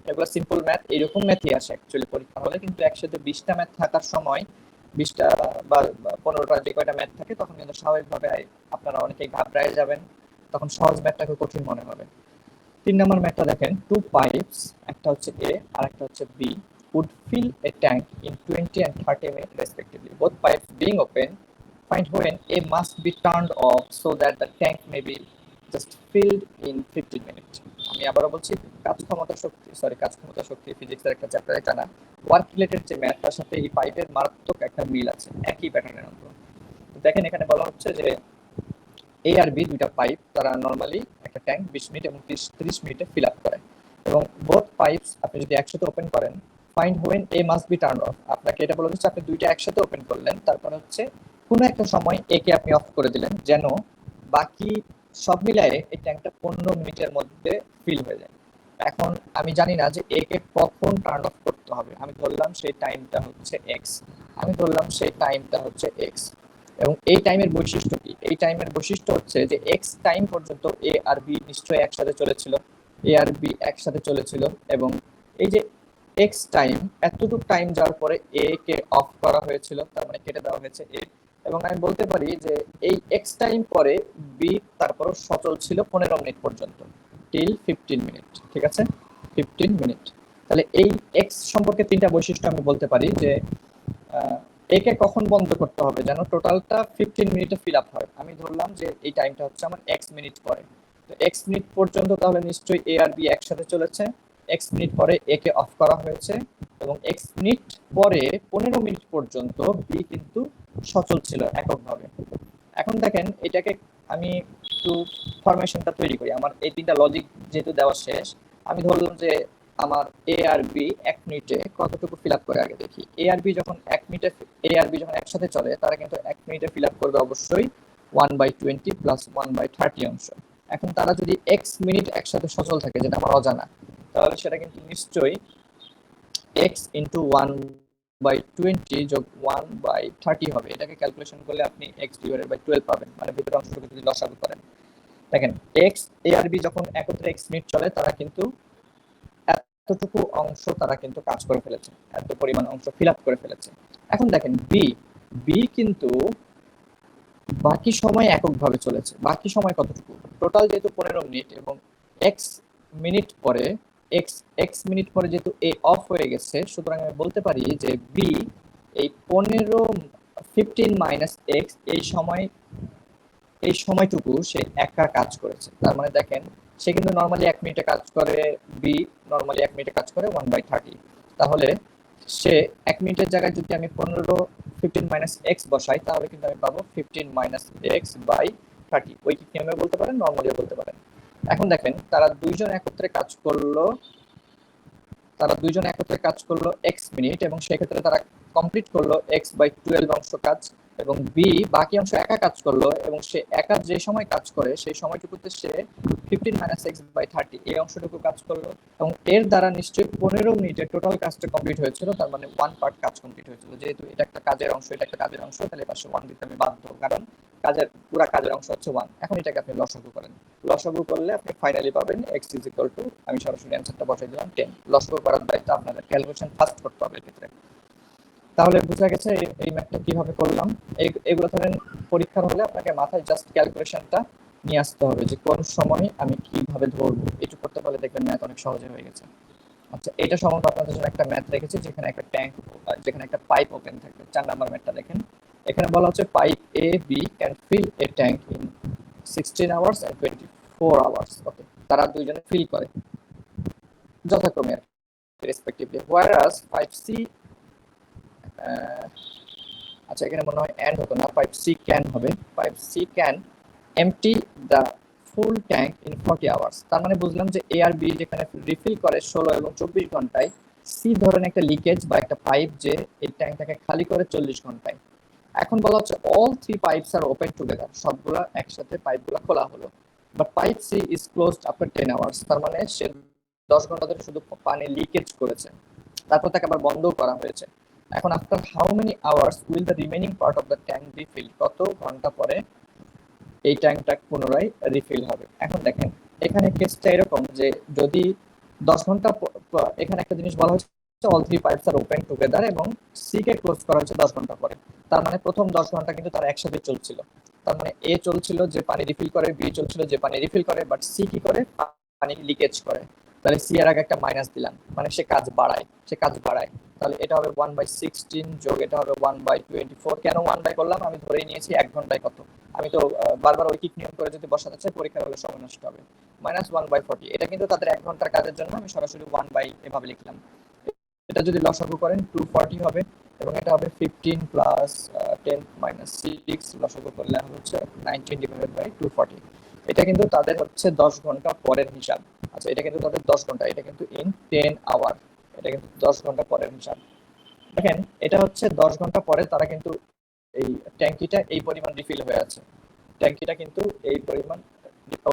এগুলো সিম্পল ম্যাথ, এইরকম ম্যাথই আসে অ্যাকচুয়ালি পরীক্ষা হলে, কিন্তু একসাথে 20টা ম্যাথ থাকার সময় 20টা বা 15টা যে কয়টা ম্যাথ থাকে তখন কিন্তু স্বাভাবিকভাবে আপনারা অনেকেই ঘাবড়ায় যাবেন, তখন সহজ ম্যাথটাকে কঠিন মনে হবে। 3 নম্বর ম্যাথটা দেখেন, 2 পাইপস, একটা হচ্ছে এ আর একটা হচ্ছে B, would fill a tank in 20 and 30 minutes respectively. Both pipes being open, find when A must be turned off so that the tank may be just filled in 15 minutes. আমি আবারও বলছি, কাজ ক্ষমতা শক্তি ফিজিক্সের একটা চ্যাপ্টারে জানা ওয়ার্ক রিলেটেড যে ম্যাথ, তার সাথে এই পাইপের মারাত্মক একটা মিল আছে, একই প্যাটার্নের অঙ্ক। দেখেন এখানে বলা হচ্ছে যে এ আর বি দুইটা পাইপ, তারা নরমালি একটা ট্যাঙ্ক 20 মিনিট এবং 30 মিনিটে ফিল আপ করে এবং বোথ পাইপস আপনি যদি একসাথে ওপেন করেন, find when a must be turn off, আপনাকে এটা বলা হচ্ছে আপনি দুইটা একসাথে ওপেন করলেন, তারপর হচ্ছে কোনো একটা সময় এ কে আপনি অফ করে দিলেন যেন বাকি সব মিলায়ে এই ট্যাঙ্কটা 15 মিনিটের মধ্যে ফিল হয়ে যায়। এখন আমি জানি না যে এ কে কখন টার্ন অফ করতে হবে, আমি ধরলাম সেই টাইমটা হচ্ছে এক্স, এবং এই টাইমের বৈশিষ্ট্য কি? এই টাইমের বৈশিষ্ট্য হচ্ছে যে এক্স টাইম পর্যন্ত এ আর বি নিশ্চয়ই একসাথে চলেছিল, এবং এই যে এক্স টাইম, এতটুকু টাইম যাওয়ার পরে এ কে অফ করা হয়েছিল, তার মানে কেটে দেওয়া হয়েছে এ, এবং আমি বলতে পারি যে এই এক্স টাইম পরে বি তারপর সচল ছিল 15 মিনিট পর্যন্ত। টিল 15 মিনিট, ঠিক আছে, 15 মিনিট। তাহলে এই এক্স সম্পর্কে তিনটা বৈশিষ্ট্য আমি বলতে পারি যে একে কখন বন্ধ করতে হবে যেন টোটালটা 15 মিনিটে ফিল আপ হয়। আমি ধরলাম যে এই টাইমটা হচ্ছে আমার এক্স মিনিট পরে, তো এক্স মিনিট পর্যন্ত তাহলে নিশ্চয়ই এ আর বি একসাথে চলেছে। এক্স মিনিট পরে এ কে অফ করা হয়েছে এবং এক্স মিনিট পরে 15 মিনিট পর্যন্ত বি কিন্তু সচল ছিল এককভাবে। এখন দেখেন এটাকে আমি একটু ফরমেশনটা তৈরি করি। আমার এই তিনটা লজিক যেহেতু দেওয়া শেষ, আমি ধরলাম যে আমার এ আর বি এক মিনিটে কতটুকু ফিল আপ করে আগে দেখি। এ আর বি যখন এক মিনিটে, এ আর বি যখন একসাথে চলে তারা কিন্তু এক মিনিটে ফিল আপ করবে অবশ্যই 1/20 প্লাস 1/30 অংশ। এখন তারা যদি এক্স মিনিট একসাথে সচল থাকে, যেটা আমার অজানা, তাহলে সেটা কিন্তু নিশ্চয়ই এক্স ইন্টু 1/20 যোগ 1/30 হবে। এটাকে ক্যালকুলেশন করলে আপনি এক্স ডিভাইডেড বাই 12 পাবেন, মানে ভিতরে অংশটুকু যদি লসাগু করেন। দেখেন এক্স এ আর বি যখন একত্রে এক্স মিনিট চলে তারা কিন্তু এতটুকু অংশ তারা কিন্তু কাজ করে ফেলেছে, এত পরিমাণ অংশ ফিল আপ করে ফেলেছে। এখন দেখেন বি, বি কিন্তু বাকি সময় এককভাবে চলেছে। বাকি সময় কতটুকু? টোটাল যেহেতু 15 মিনিট এবং এক্স মিনিট পরে এক্স এক্স মিনিট পরে যেহেতু এ অফ হয়ে গেছে, সুতরাং আমি বলতে পারি যে বি এই 15 মাইনাস এক্স এই সময়টুকু সে একা কাজ করেছে। তার মানে দেখেন সে কিন্তু নর্মালি এক মিনিটে কাজ করে, বি নর্মালি এক মিনিটে কাজ করে 1/30। তাহলে সে এক মিনিটের জায়গায় যদি আমি 15 মাইনাস এক্স বসাই তাহলে কিন্তু আমি পাবো 15 মাইনাস এক্স বাই 30। ঐকিক নিয়মে বলতে পারেন, নর্মালিও বলতে পারেন। এখন দেখেন তারা দুইজন একত্রে কাজ করলো, এক্স মিনিট এবং সেক্ষেত্রে তারা কমপ্লিট করলো x/12 অংশ কাজ, এবং বি বাকি অংশ একা কাজ করলো এবং সে একা যে সময় কাজ করে সেই সময়টুকুতে সে 15 মাইনাস x/30 এই অংশটুকু কাজ করলো, এবং এর দ্বারা নিশ্চয়ই 15 মিনিটের টোটাল কাজটা কমপ্লিট হয়েছিল। তার মানে 1 পার্ট কাজ কমপ্লিট হয়েছিল। যেহেতু এটা একটা কাজের অংশ, এটা একটা কাজের অংশ, তাহলে পাশে 1 দিতে আমি বাধ্য, কারণ পুরা কাজের অংশ হচ্ছে 1। এখন এটাকে আপনি লসাগু করেন, লসাগু করলে আপনি ফাইনালি পাবেন x ইজ ইকুয়াল টু, আমি সরাসরি অ্যান্সারটা বসাই দিলাম 10। লসাগু করার দায়িত্ব আপনাদের, ক্যালকুলেশন ফাস্ট করতে হবে এক্ষেত্রে। তাহলে বোঝা গেছে এই ম্যাথটা কিভাবে করলাম। এগুলো ধরেন পরীক্ষার হলে আপনাকে মাথায় জাস্ট ক্যালকুলেশনটা নিয়ে আসতে হবে যে কোন সময় আমি কিভাবে ধরবো, এটুকু করতে পারলে দেখবেন ম্যাথ অনেক সহজে হয়ে গেছে। আচ্ছা, এটা সম্বন্ধে আপনাদের জন্য একটা ম্যাথ রেখেছি যেখানে একটা ট্যাঙ্ক, যেখানে একটা পাইপ ওপেন থাকবে। 4 নাম্বার ম্যাথটা দেখেন, এখানে বলা হচ্ছে pipe A B can fill a tank in 16 hours and 24 hours. Okay, তারা দুইজনে ফিল করে যথাক্রমে রেসপেক্টিভলি, হোয়ারাস পাইপ সি, আচ্ছা এখানে মনে হয় এন্ড হতো না, পাইপ সি ক্যান হবে, pipe C can empty the full tank in 40 hours. তার মানে বুঝলাম যে এ আর বি যেখানে রিফিল করে 16 এবং 24 ঘন্টায়, সি ধরেন একটা লিকেজ বা একটা পাইপ যে এই ট্যাঙ্কটাকে খালি করে 40 ঘন্টায়। এখন বলা হচ্ছে all three pipes are open together, সবগুলা একসাথে পাইপগুলো খোলা হলো, but pipe C is closed after 10 hours. তার মানে সে 10 ঘন্টা ধরে শুধু পানি লিকেজ করেছে, তারপর তাকে আবার বন্ধ করা হয়েছে। এখন after how many hours will the remaining part of the tank be fill, কত ঘন্টা পরে এই ট্যাঙ্কটা পুনরায় রিফিল হবে। এখন দেখেন এখানে কেসটা এরকম যে যদি 10 ঘন্টা, এখানে একটা জিনিস বলা হচ্ছে all three pipes are open together এবং সি কে ক্লোজ করা হচ্ছে 10 ঘন্টা পরে। তার মানে প্রথম 10 ঘন্টা কিন্তু তারা একসাথে চলছিল। তার মানে এ চলছিল যে পানি রিফিল করে, বি চলছিল যে পানি রিফিল করে, বাট সি কি করে, পানি লিকেজ করে। তাহলে সি এর আগে একটা মাইনাস দিলাম, মানে সে কাজ বাড়ায়। তাহলে এটা হবে 1/16 যোগ এটা হবে 1/24। কেন 1 করলাম, আমি ধরেই নিয়েছি 1 ঘন্টায় কত, আমি তো বারবার ঐকিক নিয়ম করে যদি বসাতে চাই পরীক্ষার হলে সময় নষ্ট হবে। -1/40, এটা কিন্তু তাদের 1 ঘন্টার কাজের জন্য আমি সরাসরি 1 এভাবে লিখলাম। এটা যদি লসাগু করেন 240 হবে, এবং এটা হবে 15 প্লাস 10 মাইনাস 6, লসাগু করলে হচ্ছে 19 ডিভাইডেড বাই 240। এটা কিন্তু তাদের হচ্ছে 10 ঘন্টা পরের হিসাব। আচ্ছা, এটা কিন্তু তাদের 10 ঘন্টা, এটা কিন্তু ইন 10 আওয়ার, এটা কিন্তু 10 ঘন্টা পরের হিসাব। দেখেন এটা হচ্ছে 10 ঘন্টা পরে তারা কিন্তু এই ট্যাঙ্কিটা এই পরিমাণ রিফিল হয়ে আছে, ট্যাঙ্কিটা কিন্তু এই পরিমাণ।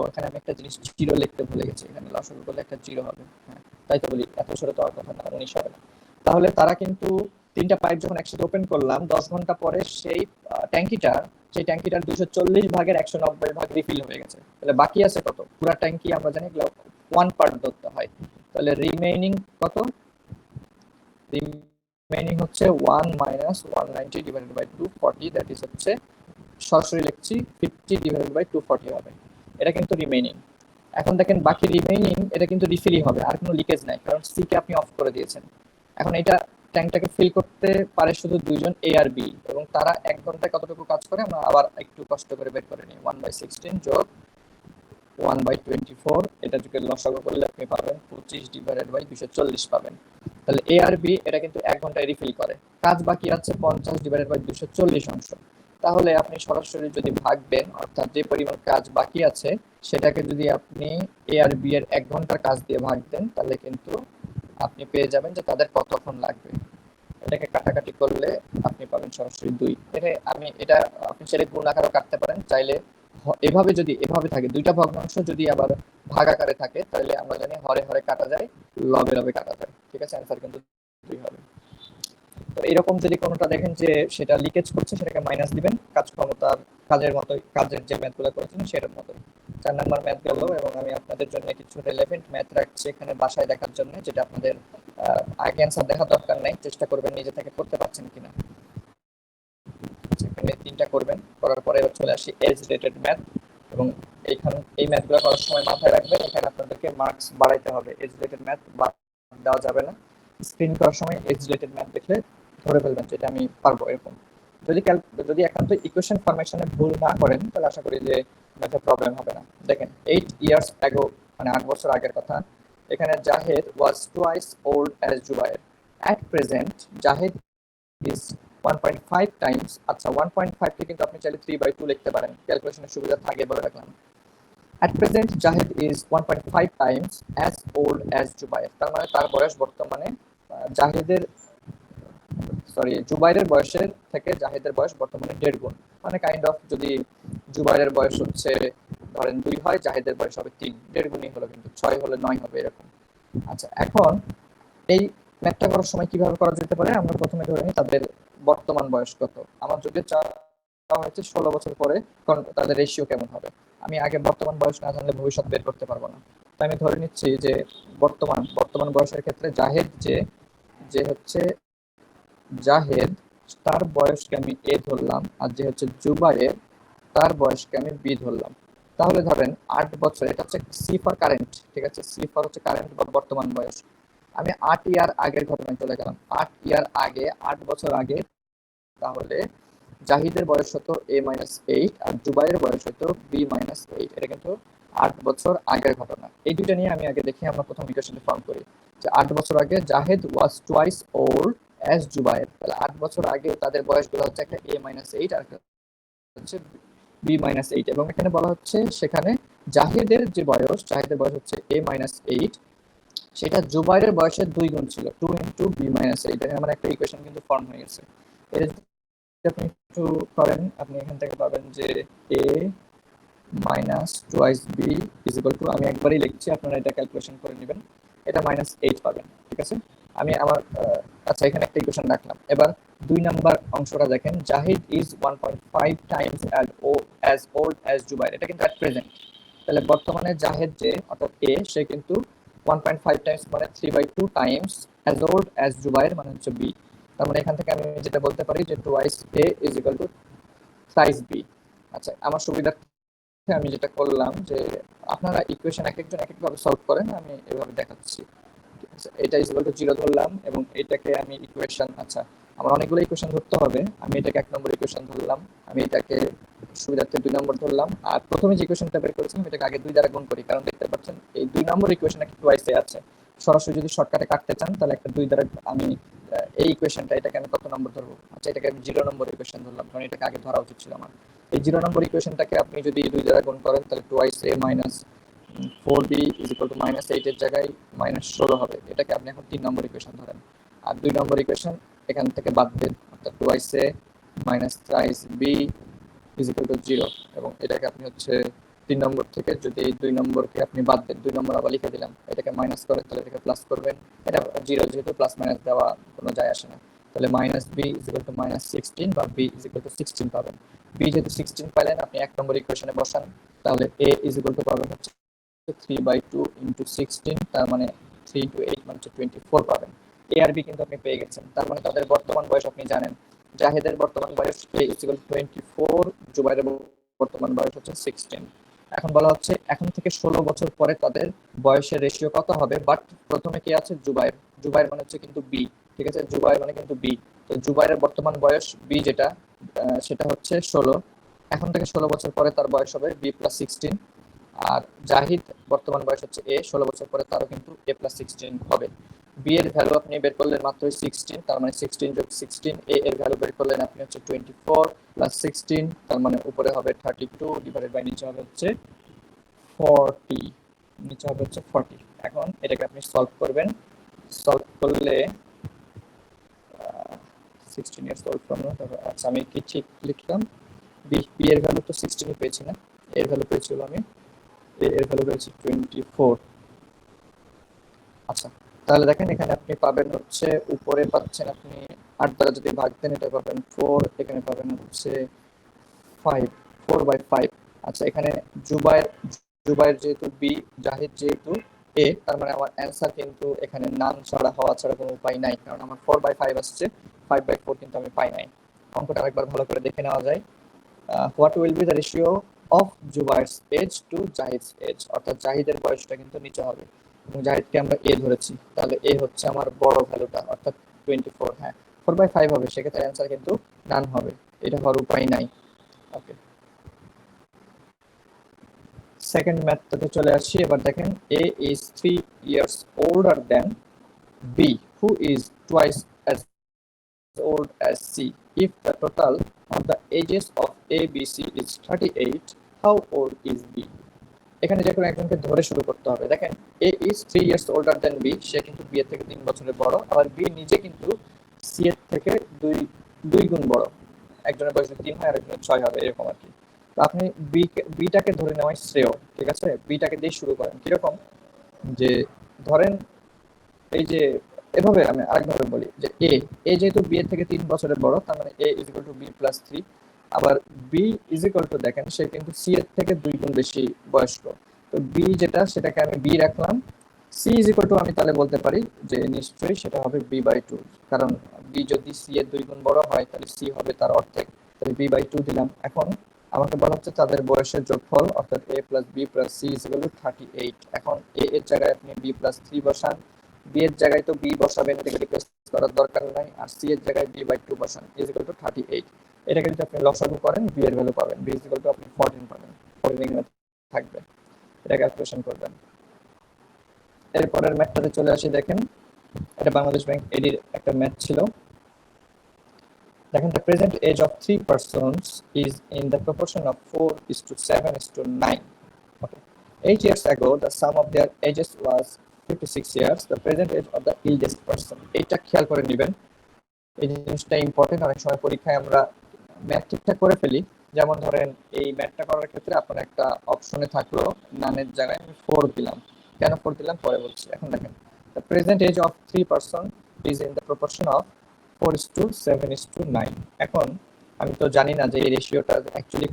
এখানে আমি একটা জিনিস জিরো লিখতে ভুলে গেছি, এখানে লসাগু করলে একটা জিরো হবে। হ্যাঁ, তাই তো বলি এত ছোট তো আর কথা না, 19 হবে না। তাহলে তারা কিন্তু তিনটা পাইপ যখন একসাথে ওপেন করলাম 10 ঘন্টা পরে সেই ট্যাঙ্কিটার 240 ভাগের 190 ভাগ রিফিল হয়ে গেছে। তাহলে বাকি আছে কত? পুরো ট্যাঙ্কি আমরা জানি 1 পার্ট ধরতে হয়, তাহলে রিমেইনিং কত? রিমেইনিং হচ্ছে 1 minus 190 divided by 240, that is হচ্ছে সরাসরি লিখছি 50 ডিভাইডেড বাই 240 হবে। এটা কিন্তু রিমেইনিং। এখন দেখেন বাকি রিমেইনিং এটা কিন্তু রিফিলই হবে, আর কোনো লিকেজ নাই, কারণ সি কে আপনি অফ করে দিয়েছেন। এখন এটা ট্যাঙ্কটাকে ফিল করতে পারে শুধু দুইজন, এ আর বি, এবং তারা 1 ঘন্টায় কতটুকু কাজ করে আমরা আবার একটু কষ্ট করে বের করে নিই। 1/16 যোগ 1/24, এটা যদি লসাগু করলে আপনি পাবেন 25/240 পাবেন। তাহলে এ আর বি এটা কিন্তু 1 ঘন্টায় রিফিল করে, কাজ বাকি আছে 50/240 অংশ। তাহলে আপনি সরাসরি যদি ভাগবেন, অর্থাৎ যে পরিমাণ কাজ বাকি আছে সেটাকে যদি আপনি এ আর বি এর 1 ঘন্টার কাজ দিয়ে ভাগ দেন, তাহলে কিন্তু আপনি পেয়ে যাবেন যে তাদের কতক্ষণ লাগবে। এটাকে কাটাকাটি করলে আপনি পাবেন সরাসরি 2। এটা আপনি চাইলে গুণ আকারেও কাটতে পারেন, চাইলে এভাবে, যদি এভাবে থাকে দুইটা ভগ্নাংশ যদি আবার ভাগ আকারে থাকে, তাহলে আমরা জানি হরে হরে কাটা যায়, লবে লবে কাটা যায়। ঠিক আছে, অ্যান্সার কিন্তু 2 হবে। তো এরকম যদি কোনোটা দেখেন যে সেটা লিকেজ করছে, সেটাকে মাইনাস দিবেন, কাজ ক্ষমতার কাজের মতোই, কাজের যে ম্যাথগুলো করেছেন সেটার মতোই। 4 নাম্বার ম্যাথ গেল, এবং আমি আপনাদের জন্য কিছু রিলেভেন্ট ম্যাথ রাখছি এখানে বাসায় দেখার জন্য, যেটা আপনাদের আগে অ্যান্সার দেখা দরকার নাই, চেষ্টা করবেন নিজে থেকে করতে পারছেন কিনা। এখানে 3টা করবেন, করার পরে চলে আসি এজ রিলেটেড ম্যাথ, এবং এইখানে এই ম্যাথগুলো করার সময় মাথায় রাখবেন এখানে আপনাদেরকে মার্কস বাড়াইতে হবে, এজ রিলেটেড ম্যাথ দেওয়া যাবে না। স্ক্রিন করার সময় এজ রিলেটেড ম্যাথ দেখলে ধরে ফেলবেন যেটা আমি পারবো এরকম। যদি একান্ত ইকুয়েশন ফরমেশনে ভুল না করেন, তাহলে আশা করি যে ম্যাথে প্রবলেম হবে না। দেখেন 8 years ago, মানে 8 বছর আগের কথা, এখানে Zahed was twice old as Zubair. At present Zahed is 1.5 times, আচ্ছা 1.5 কে কিন্তু আপনি চাইলে 3/2 লিখতে পারেন, ক্যালকুলেশনের সুবিধা থাকে বলে রাখলাম। At present Zahed is 1.5 times as old as Zubair, তার মানে তার বয়স বর্তমানে জাহেদের জুবাইরের বয়সের থেকে জাহেদের বয়স বর্তমানে 1.5 গুণ। মানে কাইন্ড অফ, যদি জুবাইরের বয়স হচ্ছে ধরেন 2 হয়, জাহেদের বয়স হবে 3, 1.5 গুণই হলো, কিন্তু 6 হলে 9 হবে এরকম। আচ্ছা, এখন এই ম্যাথটা করার সময় কিভাবে করা যেতে পারে, আমরা প্রথমে ধরে নিই তাদের বর্তমান বয়স কত। আমার যদি চাওয়া হয়েছে 16 বছর পরে, কারণ তাদের রেশিও কেমন হবে, আমি আগে বর্তমান বয়স না জানলে ভবিষ্যৎ বের করতে পারবো না। তাই আমি ধরে নিচ্ছি যে বর্তমান বয়সের ক্ষেত্রে জাহেদ যে যে হচ্ছে জাহেদ, তার বয়সকে আমি এ ধরলাম, আর যে হচ্ছে জুবায়ের তার বয়সকে আমি বি ধরলাম। তাহলে ধরেন 8 বছর, এটা হচ্ছে সি ফর কারেন্ট, ঠিক আছে, সি ফর হচ্ছে কারেন্ট বা বর্তমান বয়স। আমি 8 ইয়ার আগের ঘটনায় চলে গেলাম, 8 ইয়ার আগে, 8 বছর আগে। তাহলে জাহিদের বয়স হতো A-8 আর জুবাইয়ের বয়স হতো B-8। এটা কিন্তু 8 বছর আগের ঘটনা। এই দুইটা নিয়ে আমি আগে দেখি, আমরা প্রথম ইকুয়েশনটি ফর্ম করি যে 8 বছর আগে Zahed was twice old as Jubair. তাহলে 8 বছর আগে তাদের বয়সগুলো হচ্ছে একটা A-8 আর হচ্ছে B-8, এবং এখানে বলা হচ্ছে সেখানে জাহেদের বয়স হচ্ছে A-8, সেটা জুবাইরের বয়সের 2 গুণ ছিল, 2 ইন্টু B-8। এখানে আমার একটা ইকুয়েশন কিন্তু ফর্ম হয়ে গেছে। এর আপনি একটু করেন, আপনি এখান থেকে পাবেন যে a minus twice B is equal to, আমি একবারই লিখছি, আপনারা এটা ক্যালকুলেশন করে নেবেন, এটা -8 পাবেন। ঠিক আছে, আমি আমার আচ্ছা এখানে একটা ইকুয়েশন রাখলাম। এবার 2 নাম্বার অংশটা দেখেন, Zahid is 1.5 times as old as Zubair, এটা কিন্তু অ্যাট প্রেজেন্ট। তাহলে বর্তমানে জাহেদ যে, অর্থাৎ এ, সে কিন্তু 1.5 টাইমস মানে 3/2 times as old as Zubair মানে হচ্ছে বি। তার মানে এখান থেকে আমি যেটা বলতে পারি যে twice A is equal to thrice B. আচ্ছা, আমার সুবিধার্থে আমি যেটা করলাম যে আপনারা ইকুয়েশন এক একজন এক একভাবে সলভ করেন, আমি এভাবে দেখাচ্ছি। ঠিক আছে, এটা ইজ ইকুয়াল টু 0 ধরলাম, এবং এটাকে আমি ইকুয়েশন, আচ্ছা আমার অনেকগুলো ইকুয়েশন ধরতে হবে, আমি এটাকে 1 নম্বর ইকুয়েশন ধরলাম, আমি এটাকে সুবিধার্থে 2 নম্বর ধরলাম, আর প্রথমে যে ইকুয়েশনটা বের করেছিলাম এটাকে আগে 2 দ্বারা গুণ করি, কারণ দেখতে পাচ্ছেন এই 2 নম্বর ইকুয়েশন একটা টুয়াইসে আছে। সরাসরি যদি শর্টকাটে কাটতে চান তাহলে একটা 2 দ্বারা আমি এই ইকুয়েশনটা, এটাকে আমি কত নম্বর ধরবো, আচ্ছা এটাকে আমি 0 নম্বর ইকুয়েশন ধরলাম, কারণ এটাকে আগে ধরা উচিত ছিল আমার। এই 0 নম্বর ইকুয়েশনটাকে আপনি যদি 2 দ্বারা গুণ করেন, তাহলে twice A minus 4b is equal two -8 এর জায়গায় -16 হবে। এটাকে আপনি এখন 3 নম্বর ইকুয়েশন ধরেন, আর 2 নম্বর ইকুয়েশন এখান থেকে বাদ দেন, অর্থাৎ twice A minus thrice B is equal to 0, এবং এটাকে আপনি হচ্ছে 3 নম্বর থেকে যদি 2 নম্বরকে আপনি বাদ দেন, 2 নম্বর আবার লিখে দিলাম, এটাকে মাইনাস করেন তাহলে এটাকে প্লাস করবেন, এটা 0 যেহেতু প্লাস মাইনাস দেওয়া কোনো যায় আসে না, তাহলে minus B is equal to -16 বা বি ইজ ইকুয়াল টু 16 পাবেন। বি যেহেতু 16 পাইলেন, আপনি 1 নম্বর ইকুয়েশনে বসান, তাহলে এ ইজ ইকুয়াল টু পাবেন হচ্ছে 3/2 ইন্টু 16, তার মানে 3 ইন্টু 8 মানে হচ্ছে 24 পাবেন। এ আর বি কিন্তু আপনি পেয়ে গেছেন, তার মানে তাদের বর্তমান বয়স আপনি জানেন, জাহেদের বর্তমান বয়স এ ইজ ইকুয়াল টু 24, জুবাইরের বর্তমান বয়স হচ্ছে 16। এখন বলা হচ্ছে এখন থেকে 16 বছর পরে তাদের বয়সের রেশিও কত হবে, বাট প্রথমে কি আছে জুবাইর, জুবাইর মানে হচ্ছে কিন্তু বি, ঠিক আছে, জুবাইর মানে কিন্তু বি। তো জুবাইরের বর্তমান বয়স বি যেটা, সেটা হচ্ছে 16। এখন থেকে 16 বছর পরে তার বয়স হবে B+16। আর জাহিদ বর্তমান বয়স হচ্ছে এ, 16 বছর পরে তারও কিন্তু A+16 হবে। বি এর ভ্যালু আপনি বের করলেন মাত্র 16, তার মানে 16 + 16। এ এর ভ্যালু বের করলেন আপনি হচ্ছে 24 + 16, তার মানে উপরে হবে 32 ডিভাইডেড বাই নিচে হবে হচ্ছে 40, নিচে হবে হচ্ছে 40। এখন এটাকে আপনি সলভ করবেন, সলভ করলে 16 ইয়ার্স ওল্ড ফ্রম, আচ্ছা আমি কি ঠিক লিখলাম, বি এর ভ্যালু তো 16 পেয়েছি না, এর ভ্যালু পেয়েছিল আমি, এর ভ্যালু পেয়েছি 24। আচ্ছা, তাহলে দেখেন এখানে আপনি পাবেন হচ্ছে উপরে পাচ্ছেন আপনি 8 দ্বারা যদি ভাগ দেন এটা পাবেন 4, এখানে পাবেন হচ্ছে 5, 4/5। আচ্ছা এখানে জুবাইর, জুবাইর যেহেতু বি, জাহিদ যেহেতু এ, তার মানে আমার অ্যান্সার কিন্তু এখানে নাম ছাড়া হওয়া ছাড়া কোনো উপায় নাই, কারণ আমার 4/5 আসছে, 5/4 কিন্তু আমি পাই নাই। অঙ্কটা আরেকবার ভালো করে দেখে নেওয়া যায়। What will be the ratio of Zubair's age to Zahid's age, অর্থাৎ জাহিদের বয়সটা কিন্তু নিচে হবে এবং জাহিদকে আমরা এ ধরেছি, তাহলে এ হচ্ছে আমার বড় ভ্যালুটা অর্থাৎ 24। হ্যাঁ, 4/5 হবে, সেক্ষেত্রে অ্যান্সার কিন্তু নান হবে, এটা হওয়ার উপায় নাই। ওকে, সেকেন্ড ম্যাথটাতে চলে আসি। এবার দেখেন A is 3 years older than B who is twice as old as C. If the total of the ages of A, B, C is 38, how old is B? এখানে যে কোনো একজনকে ধরে শুরু করতে হবে। দেখেন A is 3 years older than B, সে কিন্তু বি এর থেকে 3 বছরের বড়, আবার বি নিজে কিন্তু সি এর থেকে দুই দুই গুণ বড়। একজনের বয়স 3 হয় আর একজনের 6 হবে, এরকম আর কি। তো আপনি বিটাকে ধরে নেওয়াই শ্রেয়, ঠিক আছে, বিটাকে দিয়ে শুরু করেন। কিরকম, যে ধরেন এই যে এভাবে আমি আরেকভাবে বলি যে এ, এ যেহেতু বি এর থেকে 3 বছরের বড়, তার মানে এ ইজ ইকুয়াল টু B+3। আবার বি ইজ ইকুয়াল টু দেখেন সে কিন্তু সি এর থেকে 2 গুণ বেশি বয়স্ক, তো বি যেটা সেটাকে আমি বি রাখলাম। সি ইজ ইকুয়াল টু আমি তাহলে বলতে পারি যে নিশ্চয়ই সেটা হবে B/2, কারণ বি যদি সি এর 2 গুণ বড় হয় তাহলে সি হবে তার অর্ধেক, তাহলে B/2 দিলাম। এখন আমাকে বলা হচ্ছে তাদের বয়সের যোগফল, অর্থাৎ A+B+C ইজ ইকুয়াল টু 38। এখন এ এর জায়গায় আপনি B+3 বসান, বি এর জায়গায় তো বি বসাবেন, এটাকে রিপ্লেস করার দরকার নাই, আর সি এর জায়গায় B/2 বসান, ইজ ইকুয়াল টু 38। এটাকে যদি আপনি লসাগু করেন বি এর ভ্যালু পাবেন, বি ইজ ইকুয়াল টু আপনি 14 পাবেন, 14 এখানে থাকবে, এটা ক্যালকুলেশন করবেন। এরপরের ম্যাথটাতে চলে আসি। দেখেন এটা বাংলাদেশ ব্যাংক এডির একটা ম্যাথ ছিল। দেখেন the present age of 3 persons is in the proportion of 4:7:9. Okay. 8 years ago, the sum of their ages was 56 years. The present age of the eldest person. এটা খেয়াল করে নেবেন, এই জিনিসটা ইম্পর্টেন্ট। অনেক সময় পরীক্ষায় আমরা ম্যাথ ঠিকঠাক করে ফেলি, যেমন ধরেন এই ম্যাথটা করার ক্ষেত্রে আপনার একটা অপশনে থাকলো নানের জায়গায় আমি 4 দিলাম, কেন 4 দিলাম পরে বলছি। এখন দেখেন the present age of 3 person is in the proportion of 4:7:9। এখন আমি তো জানি না যে এই রেশিওটা অ্যাকচুয়ালি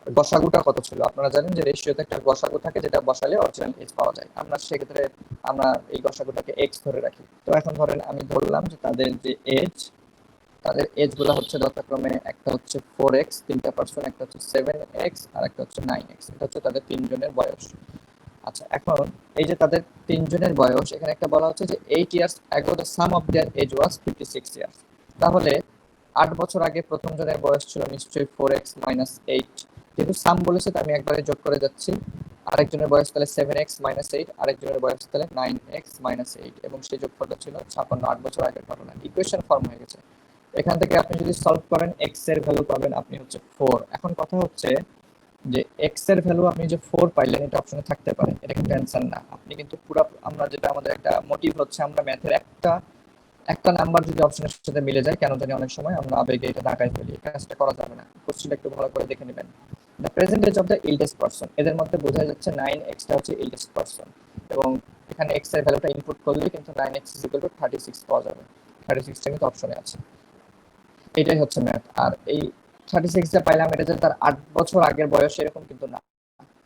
গসাগুটা কত ছিল। আপনারা জানেন যে রেশিওতে একটা গসাগু থাকে যেটা বসালে অরিজিনাল এজ পাওয়া যায়। আমরা সেক্ষেত্রে আমরা এই গসাগুটাকে এক্স ধরে রাখি। তো এখন ধরেন আমি ধরলাম যে তাদের যে এজ, তাদের এজ গুলো হচ্ছে যথাক্রমে একটা হচ্ছে 4x, 3টা পার্সন, একটা হচ্ছে 7x আর একটা হচ্ছে 9x। এটা হচ্ছে তাদের তিনজনের বয়স। আচ্ছা এখন এই যে তাদের তিনজনের বয়স, এখানে একটা বলা হচ্ছে যে 8 years ago the sum of their age was 56 years। তাহলে 8 বছর আগে প্রথম জনের বয়স ছিল নিশ্চয়ই 4x-8। যেহেতু সাম বলেছে তাই আমি একবারে যোগ করে যাচ্ছি। আরেকজনের বয়স তাহলে 7x-8, আরেকজনের বয়স তাহলে 9x-8, এবং সেই যোগফলটা ছিল 56। 8 বছর আগের ঘটনা, ইকুয়েশন ফর্ম হয়ে গেছে। এখান থেকে আপনি যদি সলভ করেন এক্স এর ভ্যালু পাবেন আপনি হচ্ছে 4। এখন কথা হচ্ছে যে এক্স এর ভ্যালু আপনি যে 4 পাইলেন এটা অপশনে থাকতে পারে, এটা কিন্তু অ্যান্সার না। আপনি কিন্তু পুরো, আমরা যেটা আমাদের একটা মোটিভ হচ্ছে আমরা ম্যাথের একটা একটা নাম্বার যদি অপশনের সাথে মিলে যায় কেন জানি অনেক সময় আমরা আবেগে এটা ঢাকায় ফেলি, কাজটা করা যাবে না। কোশ্চেনটা একটু ভালো করে দেখে নেবেন। The present age of the eldest person, এদের মধ্যে বোঝা যাচ্ছে 9x-টা হচ্ছে এল্ডেস্ট পারসন, এবং এখানে এক্স এর ভ্যালুটা ইনপুট করলে কিন্তু 9x = 36 পাওয়া যাবে। 36টা কিন্তু অপশনে আছে। এটাই হচ্ছে ম্যাথ। আর এই 36 যা পাইলাম এটা যে তার 8 বছর আগের বয়স এরকম কিন্তু না,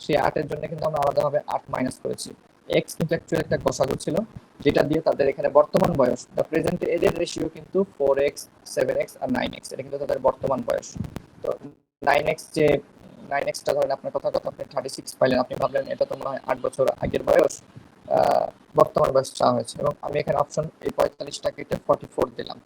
সেই 8-এর জন্য কিন্তু আমরা আলাদাভাবে 8 মাইনাস করেছি। এক্স কিন্তু অ্যাকচুয়ালি একটা গসাগু ছিল, যেটা দিয়ে তাদের এখানে বর্তমান বয়স, দ্য প্রেজেন্ট এদের রেশিও কিন্তু 4x, 7x আর 9x, এটা কিন্তু তাদের বর্তমান বয়স। তো 9x যে 9x-টা ধরেন আপনার কথা আপনি 36 পাইলেন, আপনি ভাবলেন এটা তো মনে হয় 8 বছর আগের বয়স, বর্তমান বয়স চাওয়া হয়েছে, এবং আমি এখানে অপশন এই 45টা কেটে 44 দিলাম।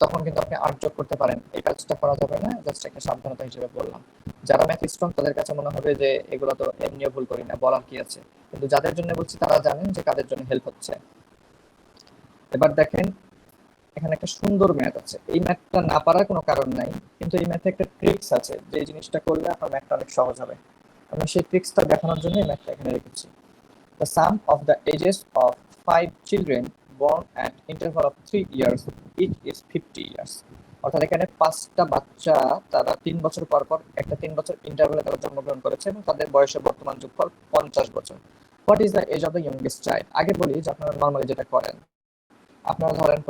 তখন কিন্তু আপনি 8 যোগ করতে পারেন। এই কাজটা করা যাবে না, জাস্ট একটা সাবধানতা হিসেবে বললাম। যারা ম্যাথ স্ট্রং তাদের কাছে মনে হবে যে এগুলো তো এমনিও ভুল করি না, বলার কি আছে, কিন্তু যাদের জন্য বলছি তারা জানেন যে কাদের জন্য হেল্প হচ্ছে। এবার দেখেন এখানে একটা সুন্দর ম্যাথ আছে, এই ম্যাথটা না পারার কোনো কারণ নাই, কিন্তু এই ম্যাথে একটা ট্রিক্স আছে, যে জিনিসটা করলে আপনার ম্যাথটা অনেক সহজ হবে। আমি সেই ট্রিক্সটা দেখানোর জন্য এই ম্যাথটা এখানে রেখেছি। The sum of the ages of 5 children born at interval of 3 years each is 50 years. অর্থাৎ এখানে 5টা বাচ্চা তারা 3 বছর পর পর একটা 3 বছর ইন্টারভ্যালে তারা জন্মগ্রহণ করেছে এবং তাদের বয়সের বর্তমান যোগফল 50 বছর। What is the age of the youngest child? আগে বলি যে আপনারা নর্মালি যেটা করেন, আপনারা ধরেন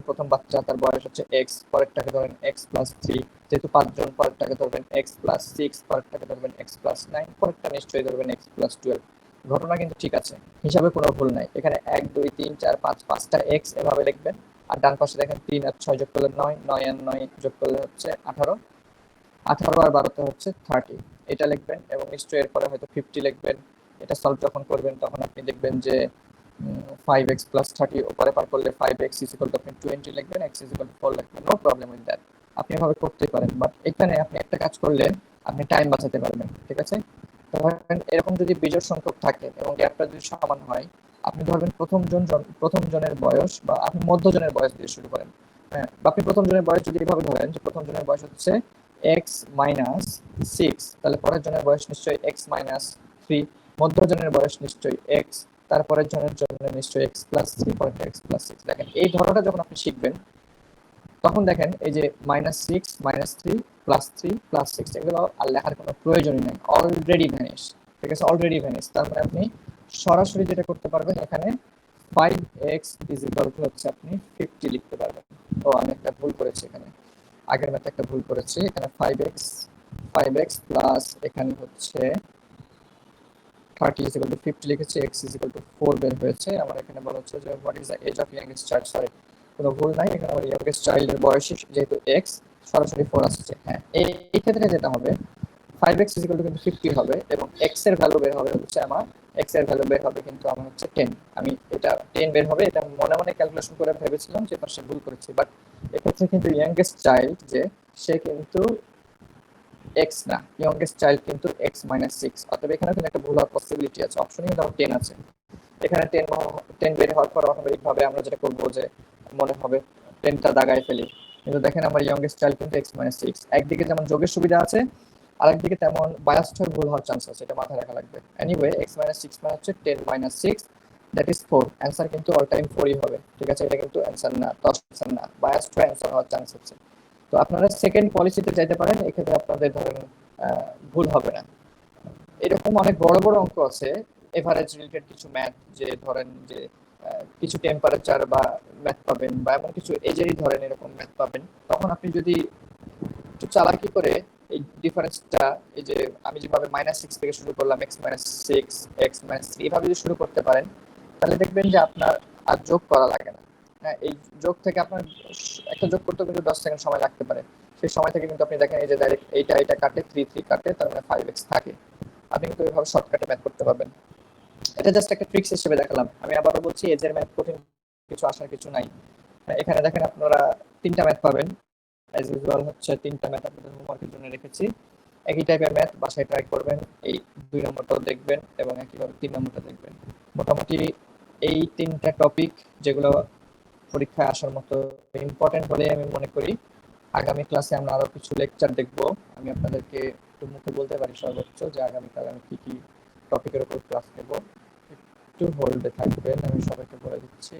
প্রথম বাচ্চা তার বয়স হচ্ছে এক্স, পরেরটাকে ধরেন এক্স প্লাস থ্রি, যেহেতু 5 জন পরেরটাকে ধরবেন এক্স প্লাস সিক্স, পরেরটাকে ধরবেন এক্স প্লাস নাইন, পরেরটা নিশ্চয়ই ধরবেন এক্স প্লাস 12। ঘটনা কিন্তু ঠিক আছে, হিসাবে কোনো ভুল নাই। এখানে 1 2 3 4 5 5টা এক্স এভাবে লিখবেন, আর ডান পাশে দেখেন 3 আর 6 যোগ করলে 9, 9 আর 9 যোগ করলে হচ্ছে 18, 18 আর 12তে হচ্ছে 30, এটা লিখবেন, এবং নিশ্চয়ই এরপরে হয়তো 50 লিখবেন। এটা সলভ যখন করবেন তখন আপনি দেখবেন যে 5x plus 30 উপরে পার করলে 5x is equal to আপনি 20 লিখবেন, x is equal to 4 লিখবেন, নো প্রবলেম উইথ দ্যাট। আপনি এভাবে করতে পারেন, বাট এখানে আপনি একটা কাজ করলে আপনি টাইম বাঁচাতে পারবেন, ঠিক আছে? ধরেন এরকম যদি বিজোড় সংখ্যক থাকে এবং গ্যাপটা যদি সমান হয়, আপনি ধরবেন প্রথম জনের বয়স, বা আপনি মধ্যজনের বয়স দিয়ে শুরু করেন। হ্যাঁ, বা আপনি প্রথম জনের বয়স যদি এভাবে ধরেন যে প্রথম জনের বয়স হচ্ছে x মাইনাস 6, তাহলে পরের জনের বয়স নিশ্চয়ই x মাইনাস 3, মধ্যজনের বয়স নিশ্চয়ই x, তারপরের জনের জন্য নিশ্চয়ই x প্লাস 3, পরেরটা x প্লাস 6। দেখেন এই ধরনটা যখন আপনি শিখবেন তখন দেখেন এই যে -6 -3 +3 +6 এগুলো আর লেখার কোনো প্রয়োজনই নেই, অলরেডি ভ্যানিশ, ঠিক আছে? Already vanish. তার মানে আপনি সরাসরি যেটা করতে পারবেন, এখানে 5x ইজ ইকুয়াল টু হচ্ছে আপনি 50 লিখতে পারবেন। ও আমি একটা ভুল করেছি, এখানে আগের ম্যাথে একটা ভুল করেছি, এখানে 5x প্লাস এখানে হচ্ছে 30 is equal to 50 লিখেছি, x is equal to 4 বের হয়েছে। আমার এখানে বলা হচ্ছে যে what is the age of youngest child, sorry কোনো ভুল নাই, এখানে আমার ইয়াংগেস্ট চাইল্ডের বয়স যেহেতু x, সরাসরি 4 আসছে। হ্যাঁ, এই ক্ষেত্রে যেটা হবে 5x is equal to কিন্তু 50 হবে, এবং x এর ভ্যালু বের হবে হচ্ছে আমার, x এর ভ্যালু বের হবে কিন্তু আমার হচ্ছে 10। আমি এটা 10 বের হবে, এটা মনে মনে ক্যালকুলেশন করে ভেবেছিলাম যে পাশে ভুল করেছি, বাট এক্ষেত্রে কিন্তু ইয়াংগেস্ট চাইল্ড যে সে কিন্তু x না, ইয়ংগেস্ট চাইল্ড কিন্তু x মাইনাস 6, অতএব এখানে কিন্তু একটা ভুল হওয়ার পসিবিলিটি আছে। অপশনে কিন্তু আমার 10 আছে, এখানে 10 বের হওয়ার পর অটোমেটিকভাবে আমরা যেটা করবো যে মনে হবে 10টা দাগায় ফেলি, কিন্তু দেখেন আমার ইয়ংগেস্ট চাইল্ড কিন্তু x মাইনাস 6। একদিকে যেমন যোগের সুবিধা আছে, আরেকদিকে তেমন বায়াসড হয়ে ভুল হওয়ার চান্স আছে, এটা মাথায় রাখা লাগবে। এনিওয়ে x মাইনাস 6 মানে হচ্ছে 10 মাইনাস 6, দ্যাট ইজ 4। অ্যান্সার কিন্তু অল টাইম 4ই হবে, ঠিক আছে? এটা কিন্তু অ্যান্সার না, 10 অ্যান্সার না, বায়াসড হয়ে অ্যান্সার হওয়ার চান্স আছে। তো আপনারা সেকেন্ড পলিসিতে যাইতে পারেন, এক্ষেত্রে আপনাদের ধরেন ভুল হবে না। এরকম অনেক বড় বড় অঙ্ক আছে এভারেজ রিলেটেড কিছু ম্যাথ, যে ধরেন যে কিছু টেম্পারেচার বা ম্যাথ পাবেন, বা এমন কিছু এজেরই ধরেন এরকম ম্যাথ পাবেন। তখন আপনি যদি একটু চালাকি করে এই ডিফারেন্সটা, এই যে আমি যেভাবে -6 থেকে শুরু করলাম, x মাইনাস 6 x মাইনাস 3 এভাবে যদি শুরু করতে পারেন, তাহলে দেখবেন যে আপনার আর যোগ করা লাগে না। হ্যাঁ, এই যোগ থেকে আপনার একটা যোগ করতে কিন্তু 10 সেকেন্ড সময় লাগতে পারে, সেই সময় থেকে কিন্তু আপনি দেখেন এই যে ডাইরেক্ট এইটা কাটে 3 কাটে, তার মানে 5x থাকে। আপনি কিন্তু এইভাবে শর্টকাটে ম্যাথ করতে পারবেন। এটা জাস্ট একটা ট্রিক্স হিসেবে দেখালাম। আমি আবারও বলছি, এজের ম্যাথ কঠিন কিছু আসার কিছু নাই। এখানে দেখেন আপনারা 3টা ম্যাথ পাবেন, অ্যাজ ইউজুয়াল হচ্ছে 3টা ম্যাথ আপনাদের হোমওয়ার্কের জন্য রেখেছি। একই টাইপের ম্যাথ বাসায় ট্রাই করবেন, এই 2 নম্বরটাও দেখবেন এবং একইভাবে 3 নম্বরটা দেখবেন। মোটামুটি এই 3টা টপিক যেগুলো পরীক্ষায় আসার মতো ইম্পর্টেন্ট বলে আমি মনে করি। আগামী ক্লাসে আমরা আরো কিছু লেকচার দেখব। আমি আপনাদেরকে একটু মুখে বলতে পারি সর্বোচ্চ যে আগামীকাল আমি কি কি টপিকের উপর ক্লাস নেব। একটু হোল্ডে থাকবেন, আমি সবাইকে বলে দিচ্ছি।